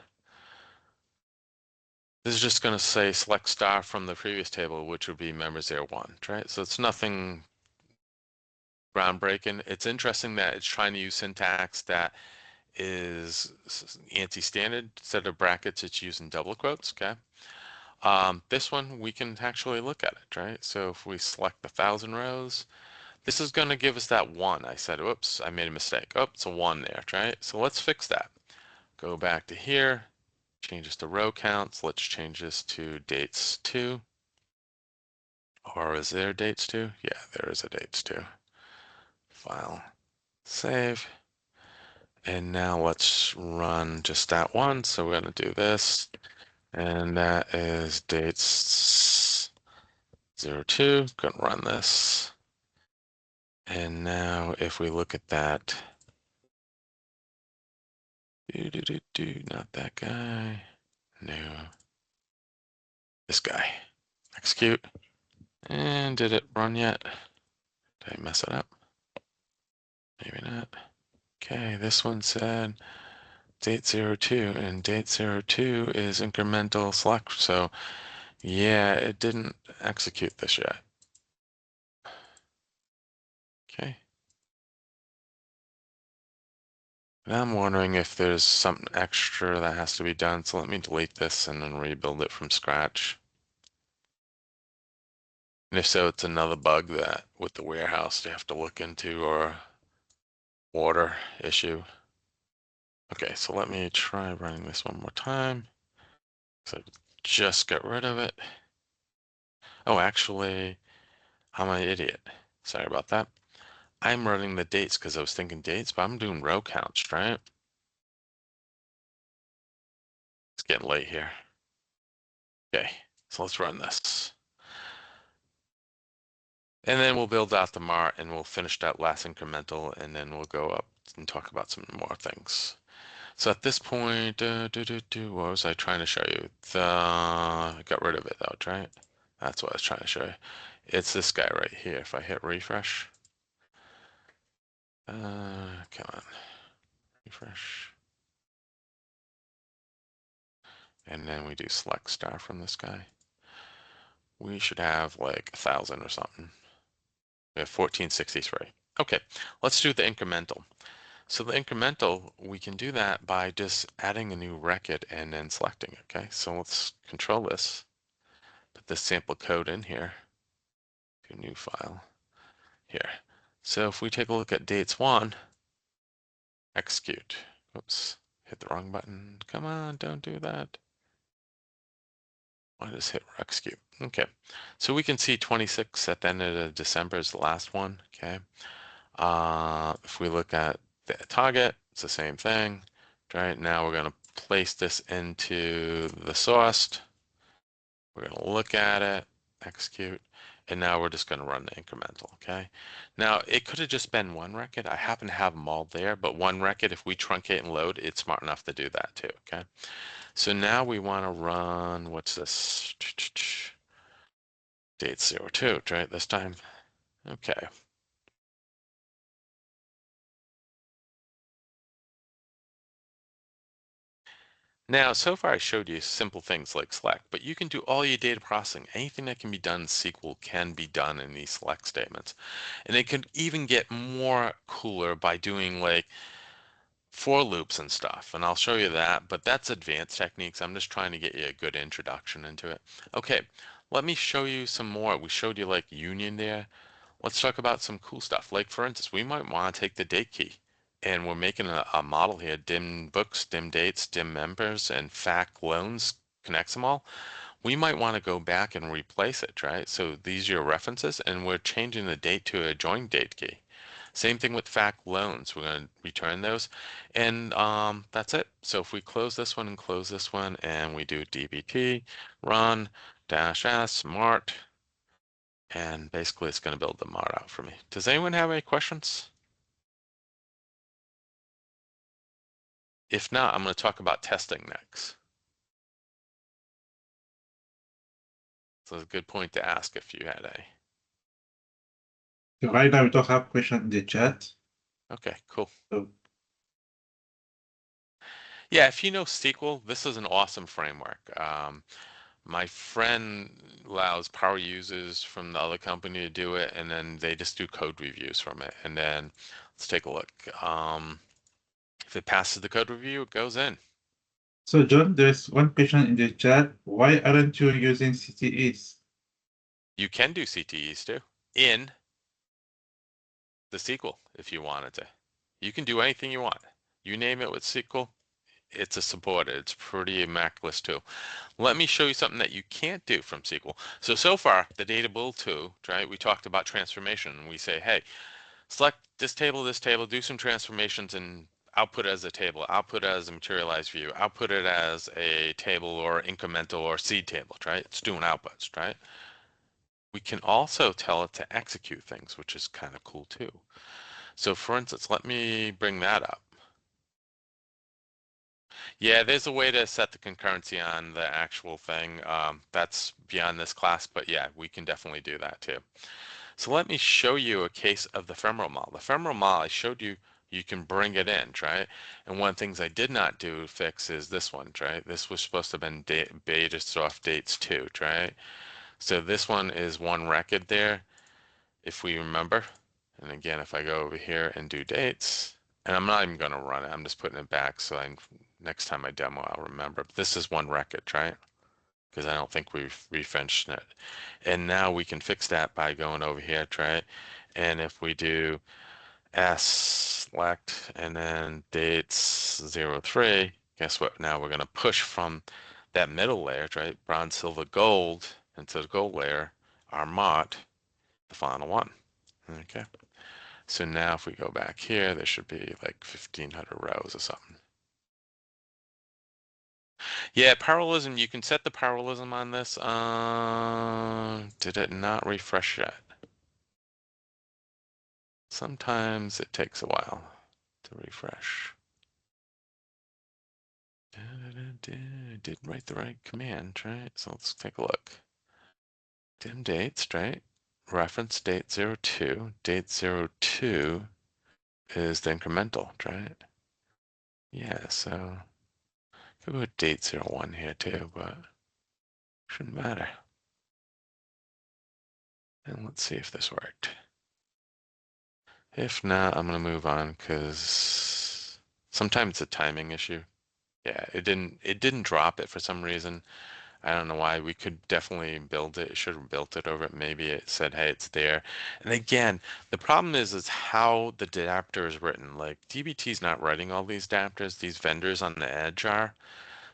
Speaker 1: This is just going to say select star from the previous table, which would be members 01, right? So it's nothing groundbreaking. It's interesting that it's trying to use syntax that is anti-standard. Instead of brackets, it's using double quotes, okay? This one, we can actually look at it, right? So if we select 1,000 rows, this is going to give us that one. I said, whoops, I made a mistake. Oh, it's a one there, right? So let's fix that. Go back to here, change this to row counts. Let's change this to dates two. Or is there dates two? Yeah, there is a dates two. File, save. And now let's run just that one. So we're going to do this. And that is dates 02. Gonna run this. And now if we look at that, not that guy. No, this guy. Execute. And did it run yet? Did I mess it up? Maybe not. Okay, this one said date 02, and date 02 is incremental select. So yeah, it didn't execute this yet. Okay. And I'm wondering if there's something extra that has to be done. So let me delete this and then rebuild it from scratch. And if so, it's another bug that with the warehouse they have to look into or water issue. Okay, so let me try running this one more time. So just get rid of it. Oh, actually, I'm an idiot. Sorry about that. I'm running the dates because I was thinking dates, but I'm doing row counts, right? It's getting late here. Okay, so let's run this. And then we'll build out the mart and we'll finish that last incremental and then we'll go up and talk about some more things. So at this point, what was I trying to show you? I got rid of it though, right? That's what I was trying to show you. It's this guy right here. If I hit refresh, come on, refresh. And then we do select star from this guy. We should have like 1,000 or something. We have 1463. Okay, let's do the incremental. So the incremental, we can do that by just adding a new record and then selecting, okay? So let's control this, put this sample code in here, to a new file here. So if we take a look at dates one, execute. Oops, hit the wrong button. Come on, don't do that. I just hit execute. Okay, so we can see 26 at the end of December is the last one, okay? If we look at the target, it's the same thing. Right now we're going to place this into the source. We're going to look at it, execute, and now we're just going to run the incremental, okay? Now, it could have just been one record. I happen to have them all there, but one record, if we truncate and load, it's smart enough to do that too, okay? So now we want to run, what's this? Date 02, right, this time? Okay. Now, so far I showed you simple things like select, but you can do all your data processing. Anything that can be done in SQL can be done in these select statements. And it can even get more cooler by doing like for loops and stuff. And I'll show you that, but that's advanced techniques. I'm just trying to get you a good introduction into it. Okay, let me show you some more. We showed you like union there. Let's talk about some cool stuff. Like for instance, we might want to take the date key and we're making a model here, dim books, dim dates, dim members, and fact loans connects them all. We might want to go back and replace it, right? So these are your references and we're changing the date to a join date key. Same thing with fact loans. We're going to return those. And that's it. So if we close this one and close this one and we do dbt run dash s mart, and basically it's going to build the mod out for me. Does anyone have any questions? If not, I'm going to talk about testing next. So it's a good point to ask if you had a.
Speaker 2: So right now we don't have question in the chat.
Speaker 1: Okay, cool.
Speaker 2: So
Speaker 1: Yeah, if you know SQL, this is an awesome framework. My friend allows power users from the other company to do it, and then they just do code reviews from it. And then let's take a look. If it passes the code review, it goes in.
Speaker 2: So John, there's one question in the chat. Why aren't you using CTEs?
Speaker 1: You can do CTEs too in the SQL if you wanted to. You can do anything you want. You name it with SQL, it's a supported. It's pretty immaculate too. Let me show you something that you can't do from SQL. So far, the data build tool, right? We talked about transformation. And we say, hey, select this table, do some transformations and output it as a table, output it as a materialized view, output it as a table or incremental or seed table, right? It's doing outputs, right? We can also tell it to execute things, which is kind of cool too. So for instance, let me bring that up. Yeah, there's a way to set the concurrency on the actual thing. That's beyond this class, but yeah, we can definitely do that too. So let me show you a case of the femoral model. The femoral model, I showed you, you can bring it in, right? And one of the things I did not do fix is this one, right? This was supposed to have been beta soft dates too, right? So this one is one record there, if we remember. And again, if I go over here and do dates, and I'm not even going to run it, I'm just putting it back so next time I demo, I'll remember. But this is one record, right? Because I don't think we've refetched it. And now we can fix that by going over here, try it. And if we do S select and then dates 03, guess what? Now we're going to push from that middle layer, right? Bronze, silver, gold into the gold layer, our mod, the final one. Okay. So now if we go back here, there should be like 1,500 rows or something. Yeah, parallelism, you can set the parallelism on this. Did it not refresh yet? Sometimes it takes a while to refresh. Did write the right command, right? So let's take a look. Dim dates, right? Reference date 02. Date 02 is the incremental, right? Yeah, so could put date 01 here too, but shouldn't matter. And let's see if this worked. If not, I'm going to move on because Sometimes it's a timing issue. Yeah, it didn't drop it for some reason. I don't know why. We could definitely build it. It should have built it over it. Maybe it said, hey, it's there. And again, the problem is how the adapter is written. Like DBT is not writing all these adapters. These vendors on the edge are.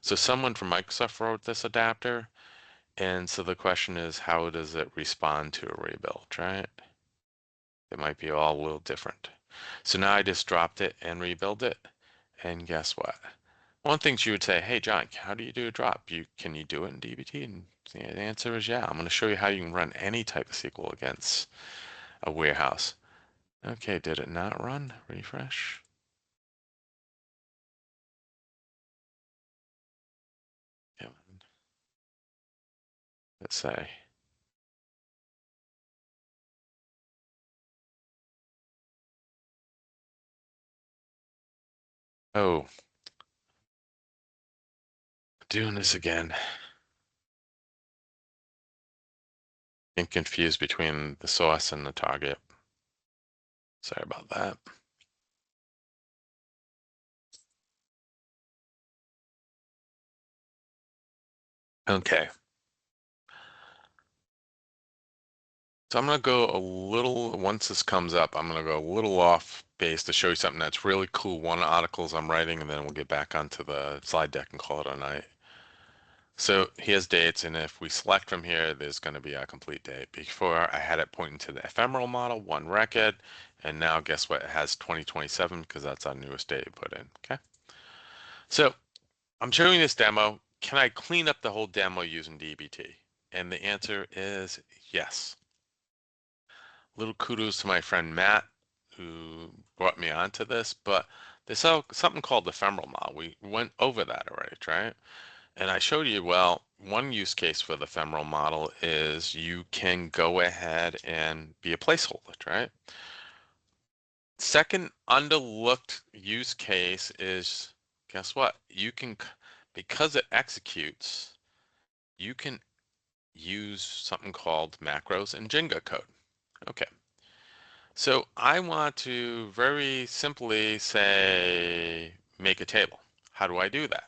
Speaker 1: So someone from Microsoft wrote this adapter. And so the question is, how does it respond to a rebuild, right? It might be all a little different. So now I just dropped it and rebuild it. And guess what? One thing you would say, hey, John, how do you do a drop? Can you do it in DBT? And the answer is yeah. I'm going to show you how you can run any type of SQL against a warehouse. Okay, did it not run? Refresh. Yeah, let's say. Oh, doing this again. Getting confused between the source and the target. Sorry about that. Okay, so I'm gonna go a little, once this comes up, I'm gonna go a little off base to show you something that's really cool. One of the articles I'm writing, and then we'll get back onto the slide deck and call it a night. So here's dates, and if we select from here, there's going to be a complete date. Before I had it pointing to the ephemeral model, one record, and now guess what? It has 2027 because that's our newest date you put in. Okay. So I'm showing this demo. Can I clean up the whole demo using DBT? And the answer is yes. Little kudos to my friend Matt who brought me onto this, but there's something called the ephemeral model. We went over that already, right? And I showed you, well, one use case for the ephemeral model is you can go ahead and be a placeholder, right? Second underlooked use case is, guess what? Because it executes, you can use something called macros and Jenga code. Okay, so I want to very simply say, make a table. How do I do that?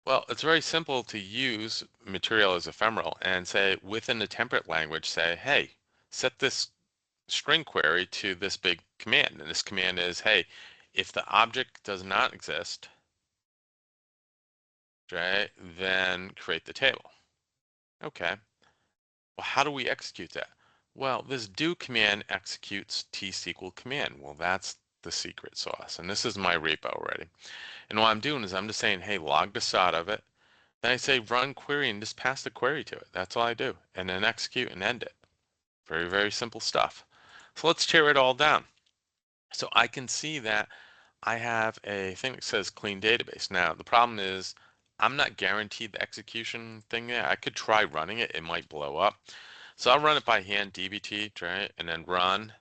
Speaker 1: Well, it's very simple to use material as ephemeral and say within the template language, say, hey, set this string query to this big command. And this command is, hey, if the object does not exist, right, then create the table. Okay. Well, how do we execute that? Well, this do command executes tsql command. Well, that's the secret sauce. And this is my repo already. And what I'm doing is I'm just saying, hey, log this out of it. Then I say run query and just pass the query to it. That's all I do. And then execute and end it. Very, very simple stuff. So let's tear it all down. So I can see that I have a thing that says clean database. Now, the problem is I'm not guaranteed the execution thing there. I could try running it. It might blow up. So I'll run it by hand, dbt, right? And then run,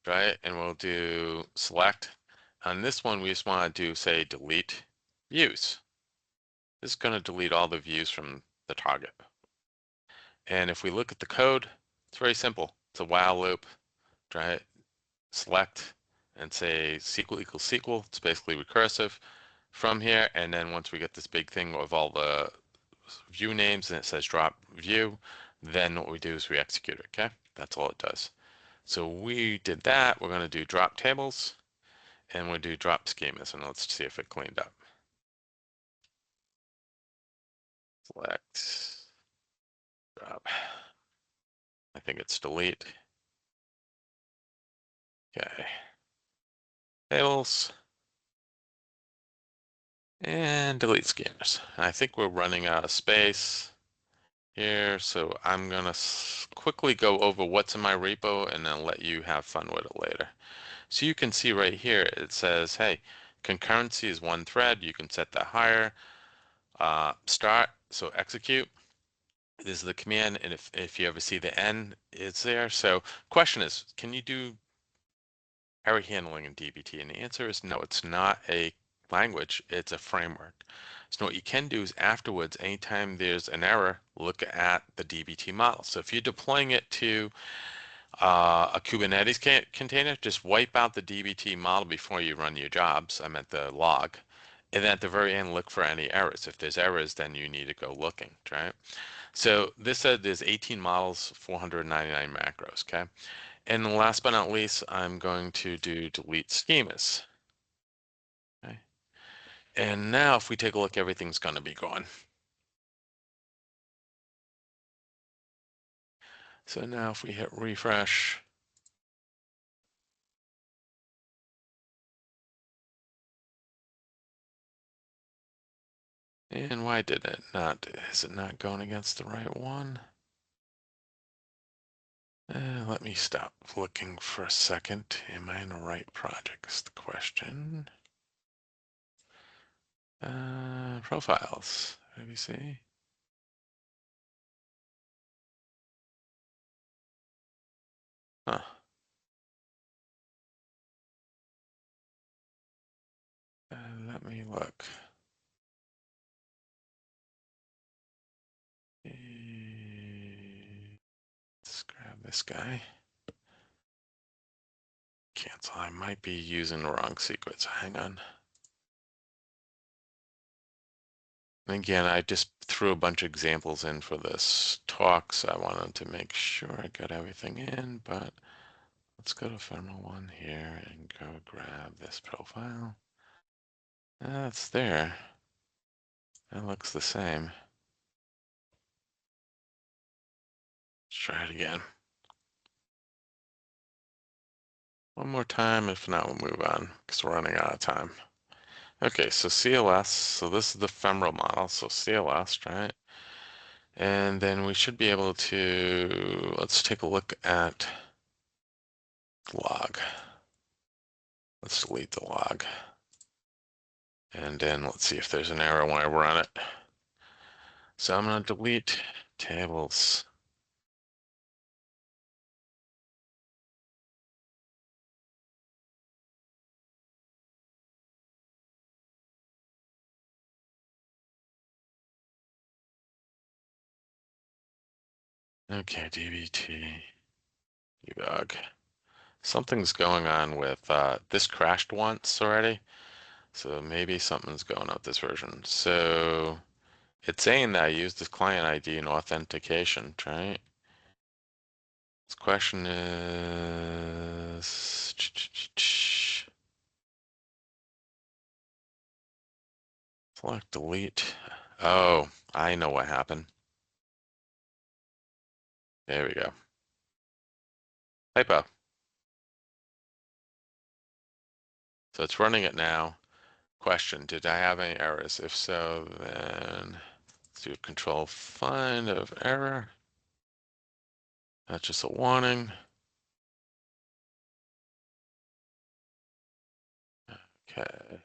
Speaker 1: right? And we'll do select. On this one, we just want to do, say, delete views. This is going to delete all the views from the target. And if we look at the code, it's very simple. It's a while loop, right? Select and say SQL equals SQL. It's basically recursive from here. And then once we get this big thing of all the view names and it says drop view, then what we do is we execute it, okay? That's all it does. So we did that. We're going to do drop tables and we'll do drop schemas and let's see if it cleaned up. Select, drop. I think it's delete. Okay. Tables. And delete schemas. I think we're running out of space here, so I'm gonna quickly go over what's in my repo and then let you have fun with it later. So you can see right here, it says, hey, concurrency is one thread. You can set that higher. Start, so execute. This is the command, and if you ever see the N, it's there. So question is, can you do error handling in DBT? And the answer is no, it's not a language, it's a framework. So what you can do is afterwards, anytime there's an error, look at the DBT model. So if you're deploying it to A Kubernetes container, just wipe out the DBT model before you run your jobs. I meant the log. And then at the very end, look for any errors. If there's errors, then you need to go looking, right? So this said there's 18 models, 499 macros, okay? And last but not least, I'm going to do delete schemas. Okay. And now if we take a look, everything's going to be gone. So now if we hit refresh, and why did it not, is it not going against the right one? Let me stop looking for a second. Am I in the right project is the question. Profiles, ABC. Huh. Let me look. Let's grab this guy. Cancel. I might be using the wrong sequence. Hang on. And again, I just threw a bunch of examples in for this talk, so I wanted to make sure I got everything in, but let's go to ephemeral one here and go grab this profile. That's there. That looks the same. Let's try it again. One more time, if not, we'll move on because we're running out of time. Okay, so CLS, so this is the ephemeral model, so CLS, right? And then we should be able to, let's take a look at the log. Let's delete the log. And then let's see if there's an error when I run it. So I'm going to delete tables. Okay, DBT, debug. Something's going on with, this crashed once already. So maybe something's going on with this version. So it's saying that I used this client ID in authentication, right? This question is select delete. Oh, I know what happened. There we go. Typo. So it's running it now. Question, did I have any errors? If so, then let's do control find of error. That's just a warning. Okay.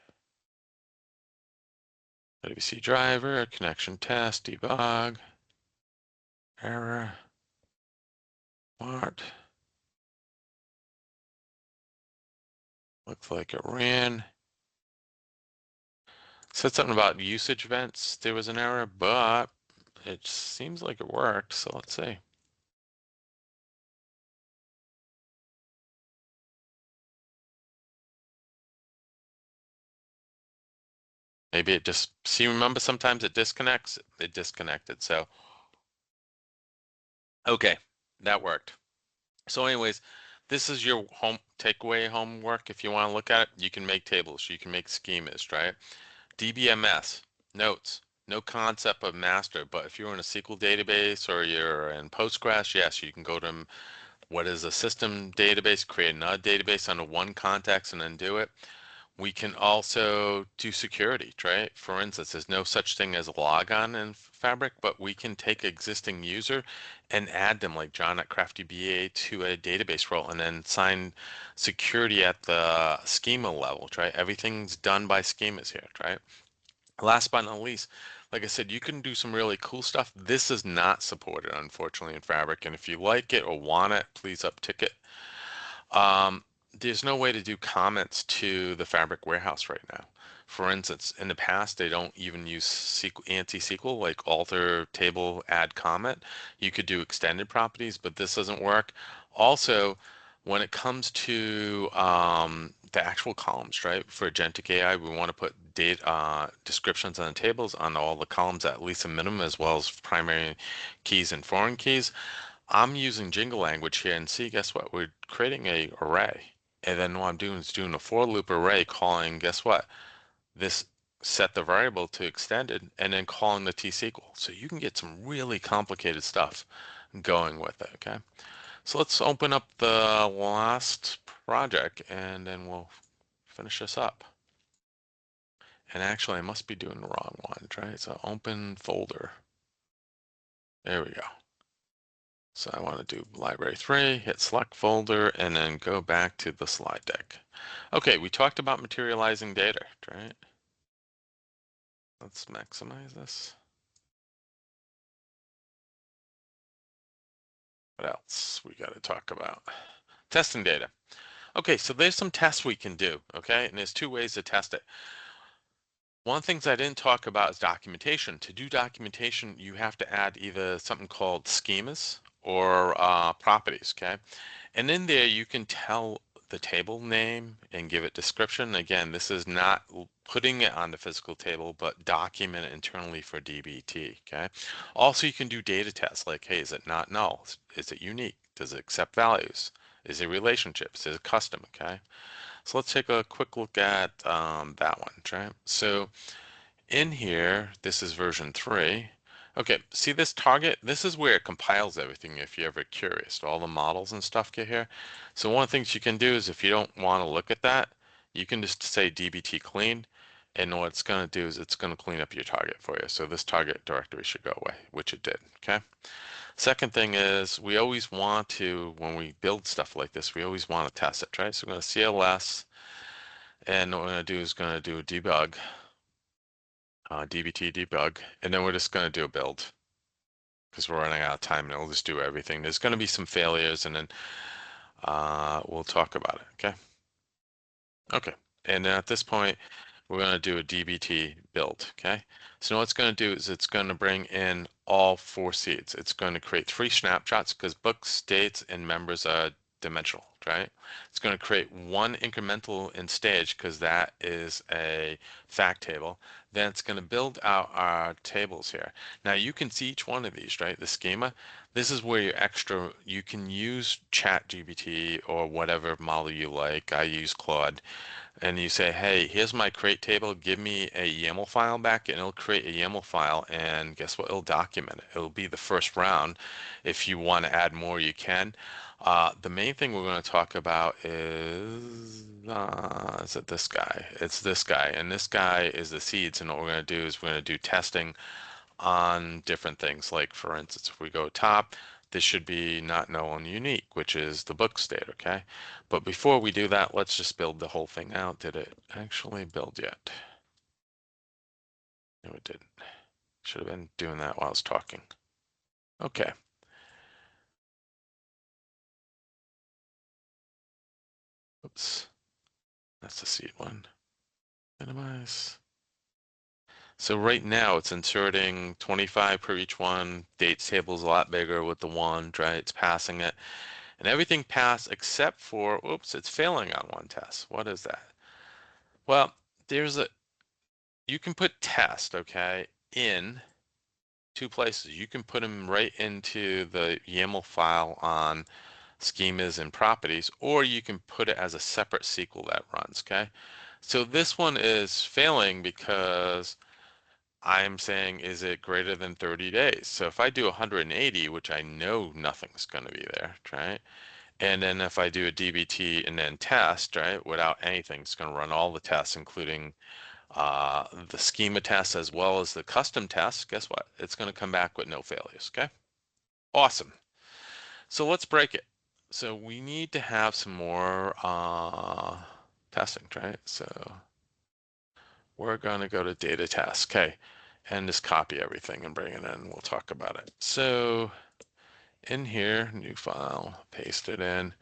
Speaker 1: WC driver, connection test, debug, error, smart. Looks like it ran. Said something about usage events. There was an error, but it seems like it worked. So let's see. Maybe it just, see, remember sometimes it disconnects? It disconnected. So, okay, that worked. So anyways, this is your home takeaway homework. If you want to look at it, you can make tables, you can make schemas, right? DBMS, notes, no concept of master, but if you're in a SQL database or you're in Postgres, yes, you can go to what is a system database, create another database under one context and then do it. We can also do security, right? For instance, there's no such thing as a logon in Fabric, but we can take existing user and add them like John at CraftyBA to a database role and then sign security at the schema level, right? Everything's done by schemas here, right? Last but not least, like I said, you can do some really cool stuff. This is not supported, unfortunately, in Fabric. And if you like it or want it, please uptick it. There's no way to do comments to the Fabric warehouse right now. For instance, in the past, they don't even use SQL, anti-SQL, like alter table, add comment. You could do extended properties, but this doesn't work. Also, when it comes to the actual columns, right? For agentic AI, we want to put data descriptions on the tables on all the columns at least a minimum, as well as primary keys and foreign keys. I'm using Jingle language here, and see, guess what? We're creating a array. And then what I'm doing is doing a for loop array calling, guess what? This set the variable to extended and then calling the T-SQL. So you can get some really complicated stuff going with it, okay? So let's open up the last project and then we'll finish this up. And actually, I must be doing the wrong one, right? So open folder. There we go. So I want to do library 3, hit select folder, and then go back to the slide deck. Okay, we talked about materializing data, right? Let's maximize this. What else we got to talk about? Testing data. Okay, so there's some tests we can do, okay? And there's two ways to test it. One of the things I didn't talk about is documentation. To do documentation, you have to add either something called schemas or properties, okay? And in there, you can tell the table name and give it description. Again, this is not putting it on the physical table, but document it internally for DBT, okay? Also, you can do data tests like, hey, is it not null? Is it unique? Does it accept values? Is it relationships? Is it custom, okay? So let's take a quick look at that one, right? So in here, this is version 3. Okay, see this target? This is where it compiles everything if you're ever curious. All the models and stuff get here. So one of the things you can do is if you don't want to look at that, you can just say dbt clean, and what it's going to do is it's going to clean up your target for you. So this target directory should go away, which it did, okay? Second thing is we always want to, when we build stuff like this, we always want to test it, right? So we're going to CLS, and what we're going to do is going to do a debug, dbt debug, and then we're just going to do a build because we're running out of time and it'll just do everything. There's going to be some failures and then we'll talk about it, okay? Okay, and at this point, we're going to do a dbt build, okay? So what it's going to do is it's going to bring in all 4 seeds. It's going to create 3 snapshots because books, dates, and members are dimensional, right? It's going to create 1 incremental in stage because that is a fact table. Then it's going to build out our tables here. Now you can see each one of these, right? The schema. This is where you can use ChatGPT or whatever model you like. I use Claude, and you say, hey, here's my create table, give me a YAML file back, and it'll create a YAML file, and guess what? It'll document it. It'll be the first round. If you want to add more, you can. The main thing we're going to talk about is it this guy? It's this guy, and this guy is the seeds, and what we're going to do is we're going to do testing on different things. Like for instance, if we go top, this should be not null and unique, which is the book state, okay? But before we do that, let's just build the whole thing out. Did it actually build yet? No, it didn't. Should have been doing that while I was talking. Okay. Oops. That's the seed one. Minimize. So right now it's inserting 25 per each one. Dates table is a lot bigger with the 1, right? It's passing it. And everything passed except for, oops, it's failing on one test. What is that? Well, there's a, you can put test, okay, in 2 places. You can put them right into the YAML file on schemas and properties, or you can put it as a separate SQL that runs, okay? So this one is failing because I'm saying, is it greater than 30 days? So if I do 180, which I know nothing's going to be there, right? And then if I do a DBT and then test, right, without anything, it's going to run all the tests, including the schema tests as well as the custom tests. Guess what? It's going to come back with no failures, okay? Awesome. So let's break it. So we need to have some more testing, right? So we're going to go to data test, okay? And just copy everything and bring it in. We'll talk about it. So in here, new file, paste it in.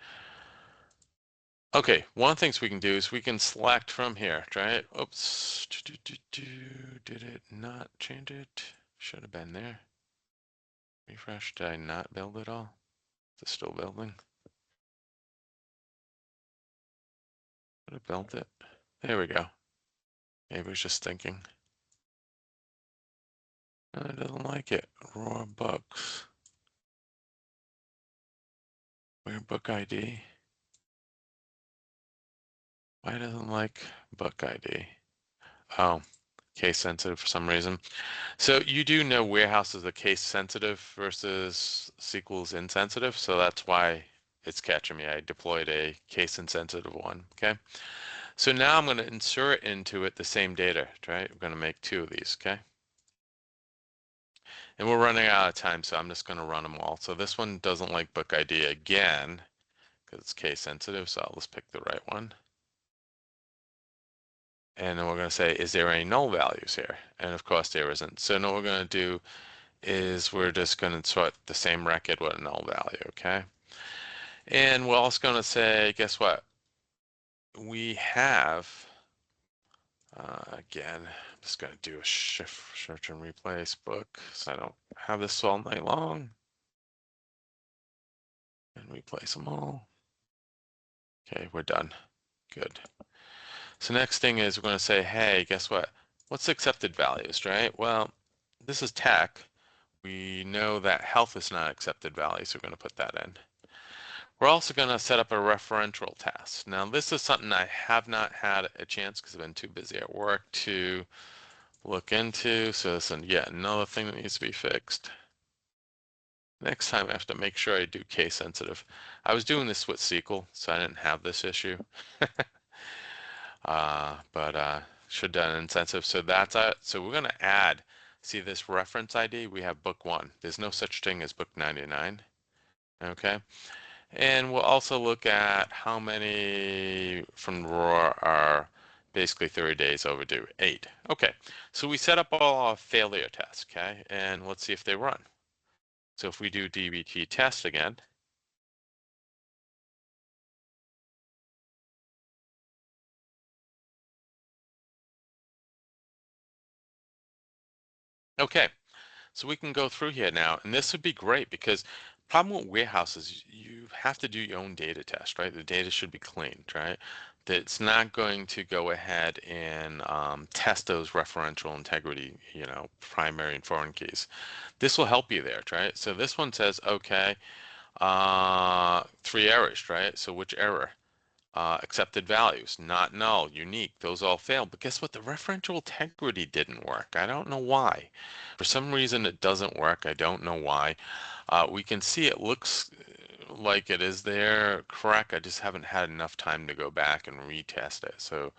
Speaker 1: Okay, one of the things we can do is we can select from here, right? Oops, did it not change it? Should have been there. Refresh, did I not build it all? Is it still building? Could have built it. There we go. Maybe it was just thinking. No, it doesn't like it. Raw books. Where book ID? Why doesn't like book ID? Oh, case sensitive for some reason. So you do know warehouses are case sensitive versus SQL's insensitive, so that's why it's catching me. I deployed a case insensitive one, okay? So now I'm going to insert into it the same data, right? We're going to make two of these, okay? And we're running out of time, so I'm just going to run them all. So this one doesn't like book ID again, because it's case sensitive, so I'll just pick the right one. And then we're going to say, is there any null values here? And of course there isn't. So now what we're going to do is we're just going to sort the same record with a null value, okay? And we're also going to say, guess what? We have, again, I'm just going to do a shift, search and replace book, so I don't have this all night long. And replace them all. Okay, we're done. Good. So next thing is we're going to say, hey, guess what? What's accepted values, right? Well, this is tech. We know that health is not accepted value, so we're going to put that in. We're also going to set up a referential task. Now, this is something I have not had a chance because I've been too busy at work to look into. So this is yet another thing that needs to be fixed. Next time I have to make sure I do case sensitive. I was doing this with SQL, so I didn't have this issue. But should done insensitive. So that's it. So we're going to add, see this reference ID, we have book 1. There's no such thing as book 99. Okay. And we'll also look at how many from RAW are basically 30 days overdue. 8. Okay. So we set up all our failure tests, okay? And let's see if they run. So if we do dbt test again, okay. So we can go through here now, and this would be great because problem with warehouses, you have to do your own data test, right? The data should be cleaned, right? That's not going to go ahead and test those referential integrity, primary and foreign keys. This will help you there, right? So this one says, okay, 3 errors, right? So which error? Accepted values, not null, unique, those all failed. But guess what? The referential integrity didn't work. I don't know why. For some reason, it doesn't work. I don't know why. We can see it looks like it is there, correct. I just haven't had enough time to go back and retest it. So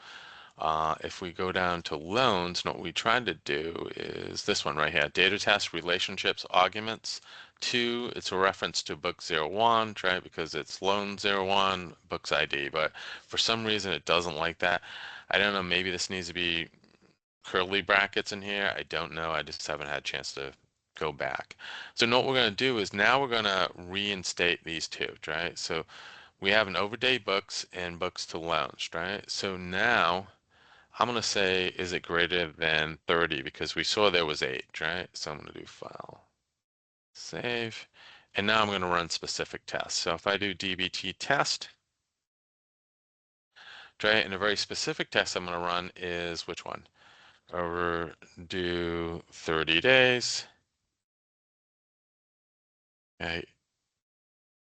Speaker 1: if we go down to loans, what we tried to do is this one right here, data test relationships arguments. 2, it's a reference to book 01, right? Because it's loan 01, books ID, but for some reason it doesn't like that. I don't know, maybe this needs to be curly brackets in here. I don't know. I just haven't had a chance to go back. So now what we're going to do is now we're going to reinstate these two, right? So we have an overdate books and books to loans, right? So now I'm going to say, is it greater than 30? Because we saw there was 8, right? So I'm going to do file, save, and now I'm going to run specific tests. So if I do dbt test, right, and a very specific test I'm going to run is which one? Overdue 30 days. Okay.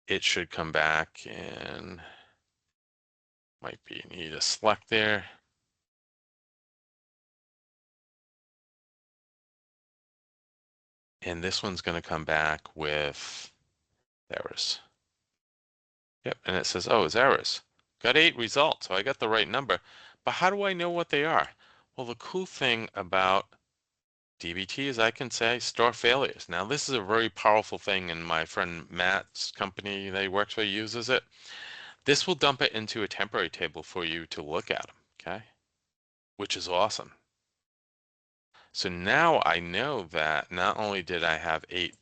Speaker 1: It should come back and might be need a select there. And this one's going to come back with errors. Yep, and it says, oh, it's errors. Got 8 results, so I got the right number. But how do I know what they are? Well, the cool thing about DBT is I can say store failures. Now, this is a very powerful thing, and my friend Matt's company that he works for uses it. This will dump it into a temporary table for you to look at them, okay? Which is awesome. So now I know that not only did I have 8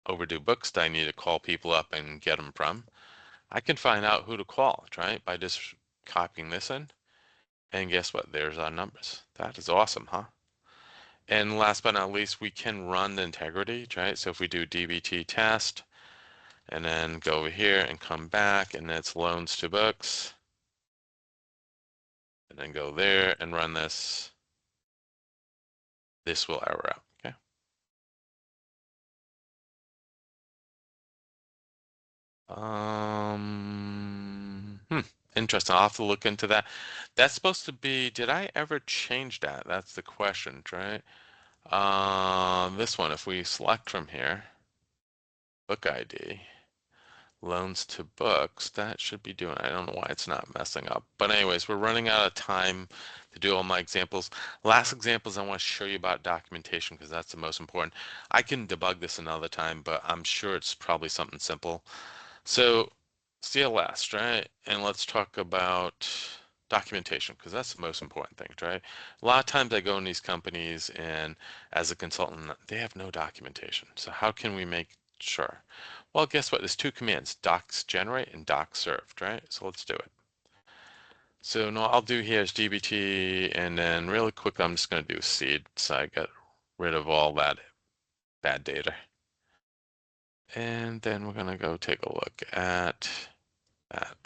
Speaker 1: overdue books that I need to call people up and get them from, I can find out who to call, right? By just copying this in. And guess what? There's our numbers. That is awesome, huh? And last but not least, we can run the integrity, right? So if we do dbt test and then go over here and come back and it's loans to books. and then go there and run this. This will error out, okay? Interesting. I'll have to look into that. That's supposed to be, did I ever change that? That's the question, right? This one, if we select from here, book ID, loans to books, that should be doing, I don't know why it's not messing up. But anyways, we're running out of time to do all my examples. Last examples, I want to show you about documentation because that's the most important. I can debug this another time, but I'm sure it's probably something simple. So CLS, right? And let's talk about documentation because that's the most important thing, right? A lot of times I go in these companies and as a consultant, they have no documentation. So how can we make sure? Well, guess what? There's two commands, docs generate and docs served, right? So let's do it. So no, I'll do here is dbt and then really quick, I'm just going to do seed so I get rid of all that bad data. And then we're going to go take a look at that.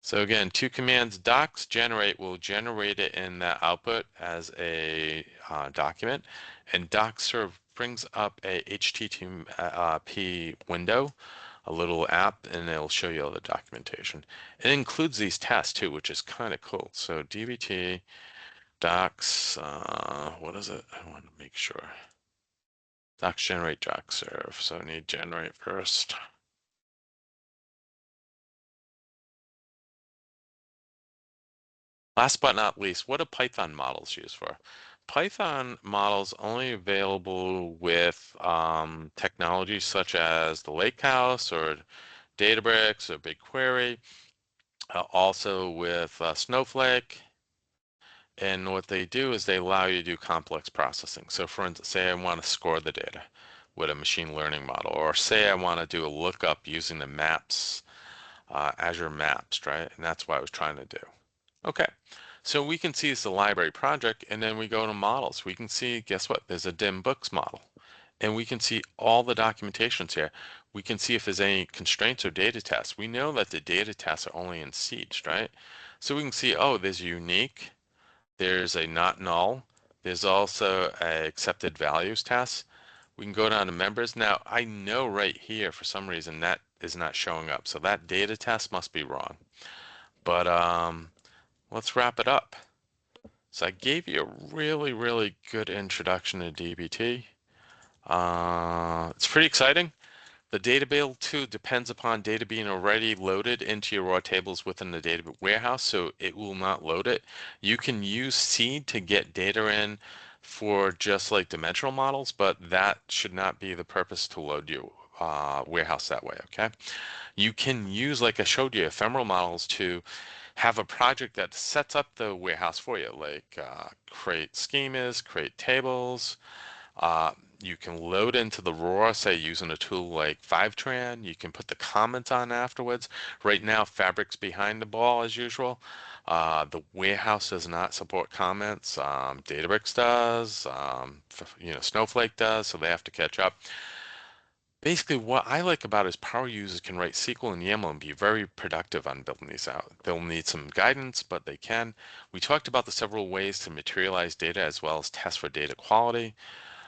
Speaker 1: So again, two commands, docs generate will generate it in the output as a document, and docs serve brings up a HTTP window, a little app, and it'll show you all the documentation. It includes these tests too, which is kind of cool. So dbt docs, what is it? I want to make sure. Docs generate docs serve. So I need generate first. Last but not least, what do Python models use for? Python models only available with technologies such as the Lakehouse or Databricks or BigQuery, also with Snowflake. And what they do is they allow you to do complex processing. So for instance, say I want to score the data with a machine learning model, or say I want to do a lookup using the maps, Azure Maps, right? And that's what I was trying to do. Okay, so we can see it's a library project, and then we go to models. We can see, guess what? There's a dim books model, and we can see all the documentations here. We can see if there's any constraints or data tests. We know that the data tests are only in Siege, right? So we can see, oh, there's a unique, there's a not null, there's also a accepted values test. We can go down to members. Now, I know right here, for some reason, that is not showing up. So that data test must be wrong. But let's wrap it up. So I gave you a really, really good introduction to DBT. It's pretty exciting. The data build too depends upon data being already loaded into your raw tables within the data warehouse, so it will not load it. You can use seed to get data in for just like dimensional models, but that should not be the purpose to load your warehouse that way, okay? You can use, like I showed you, ephemeral models to have a project that sets up the warehouse for you, like create schemas, create tables. Uh, you can load into the raw, say using a tool like Fivetran. You can put the comments on afterwards. Right now, Fabric's behind the ball as usual. The warehouse does not support comments. Databricks does. Snowflake does, so they have to catch up. Basically, what I like about it is power users can write SQL and YAML and be very productive on building these out. They'll need some guidance, but they can. We talked about the several ways to materialize data as well as test for data quality.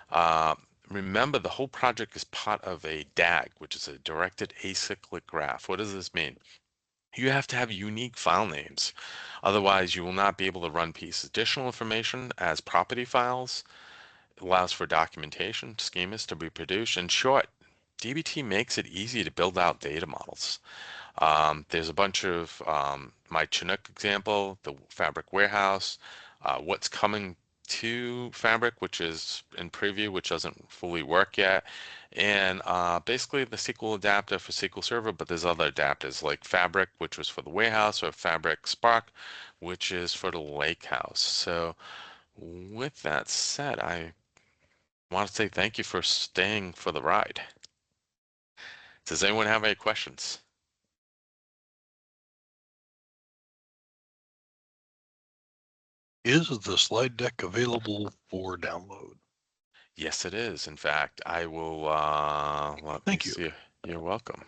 Speaker 1: Uh, Remember, the whole project is part of a DAG, which is a directed acyclic graph. What does this mean? You have to have unique file names. Otherwise, you will not be able to run pieces. Additional information as property files allows for documentation, schemas to be produced. In short, DBT makes it easy to build out data models. There's a bunch of my Chinook example, the Fabric Warehouse, what's coming to Fabric, which is in preview, which doesn't fully work yet, and basically the SQL adapter for SQL Server, but there's other adapters like Fabric, which was for the warehouse, or Fabric Spark, which is for the lakehouse. So with that said, I want to say thank you for staying for the ride. Does anyone have any questions?
Speaker 3: Is the slide deck available for download?
Speaker 1: Yes, it is. In fact, I will, let me
Speaker 3: Thank you.
Speaker 1: see. You're welcome.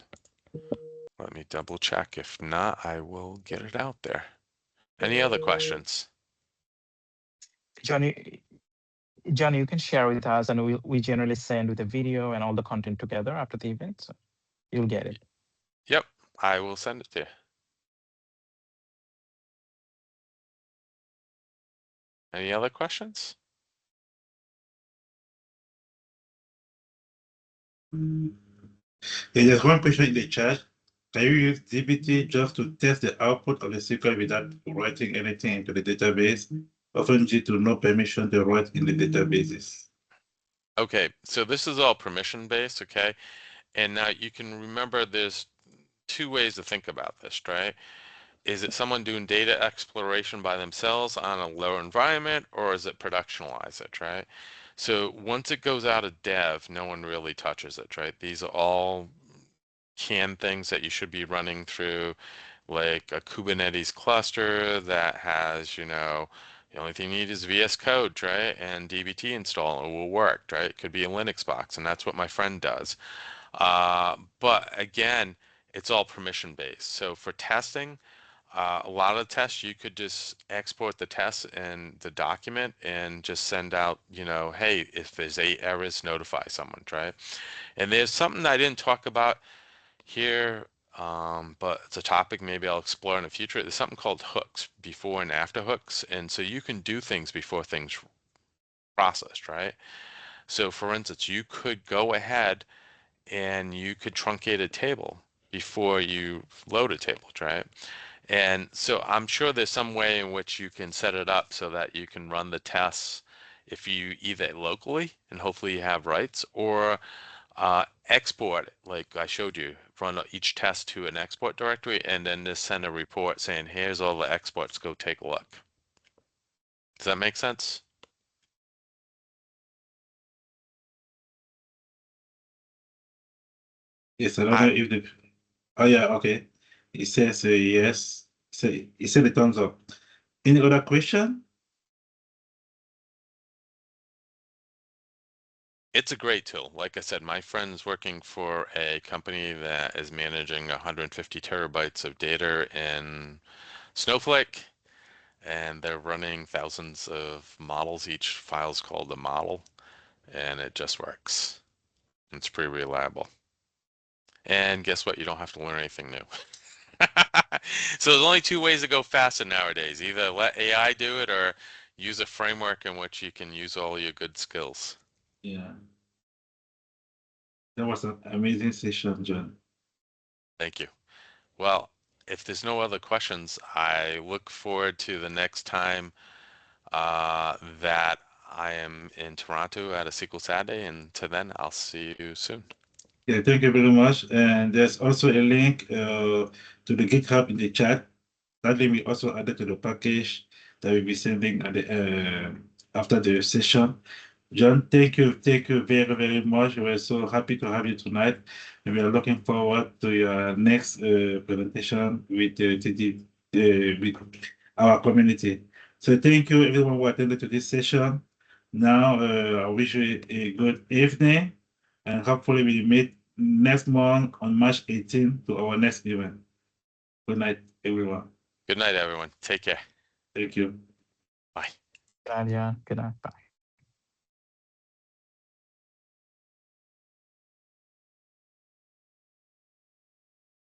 Speaker 1: Let me double check. If not, I will get it out there. Any other questions?
Speaker 4: Johnny, you can share with us, and we generally send with the video and all the content together after the event, so you'll get it.
Speaker 1: Yep, I will send it to you. Any other questions?
Speaker 2: There's one question in the chat. Can you use DBT just to test the output of the SQL without writing anything into the database? Often due to no permission to write in the databases.
Speaker 1: Okay, so this is all permission based, okay? And now you can remember there's two ways to think about this, right? Is it someone doing data exploration by themselves on a low environment, or is it productionalize it, right? So once it goes out of dev, no one really touches it, right? These are all canned things that you should be running through, like a Kubernetes cluster that has, the only thing you need is VS Code, right? And DBT install, and it will work, right? It could be a Linux box, and that's what my friend does. But again, it's all permission based. So for testing, a lot of tests, you could just export the test and the document and just send out, hey, if there's 8 errors, notify someone, right? And there's something I didn't talk about here, but it's a topic maybe I'll explore in the future. There's something called hooks, before and after hooks. And so you can do things before things processed, right? So for instance, you could go ahead and you could truncate a table before you load a table, right? And so I'm sure there's some way in which you can set it up so that you can run the tests if you either locally, and hopefully you have rights, or export, like I showed you, run each test to an export directory, and then just send a report saying, here's all the exports, go take a look. Does that make sense?
Speaker 2: Yes, I don't know if the. Oh yeah, okay. It says yes. It said the thumbs up. Any other question?
Speaker 1: It's a great tool. Like I said, my friend's working for a company that is managing 150 terabytes of data in Snowflake, and they're running thousands of models. Each file's called a model, and it just works. It's pretty reliable. And guess what? You don't have to learn anything new. So there's only two ways to go faster nowadays. Either let AI do it or use a framework in which you can use all your good skills.
Speaker 2: Yeah. That was an amazing session, John.
Speaker 1: Thank you. Well, if there's no other questions, I look forward to the next time that I am in Toronto at a SQL Saturday, and to then, I'll see you soon.
Speaker 2: Yeah, thank you very much. And there's also a link to the GitHub in the chat. That link we also added to the package that we'll be sending at the after the session. John, thank you very, very much. We're so happy to have you tonight, and we are looking forward to your next presentation with with our community. So thank you everyone who attended to this session. Now, I wish you a good evening, and hopefully we meet next month on March 18th to our next event. Good night, everyone.
Speaker 1: Good night, everyone. Take care.
Speaker 2: Thank you.
Speaker 1: Bye.
Speaker 4: Good night, John. Good night. Bye.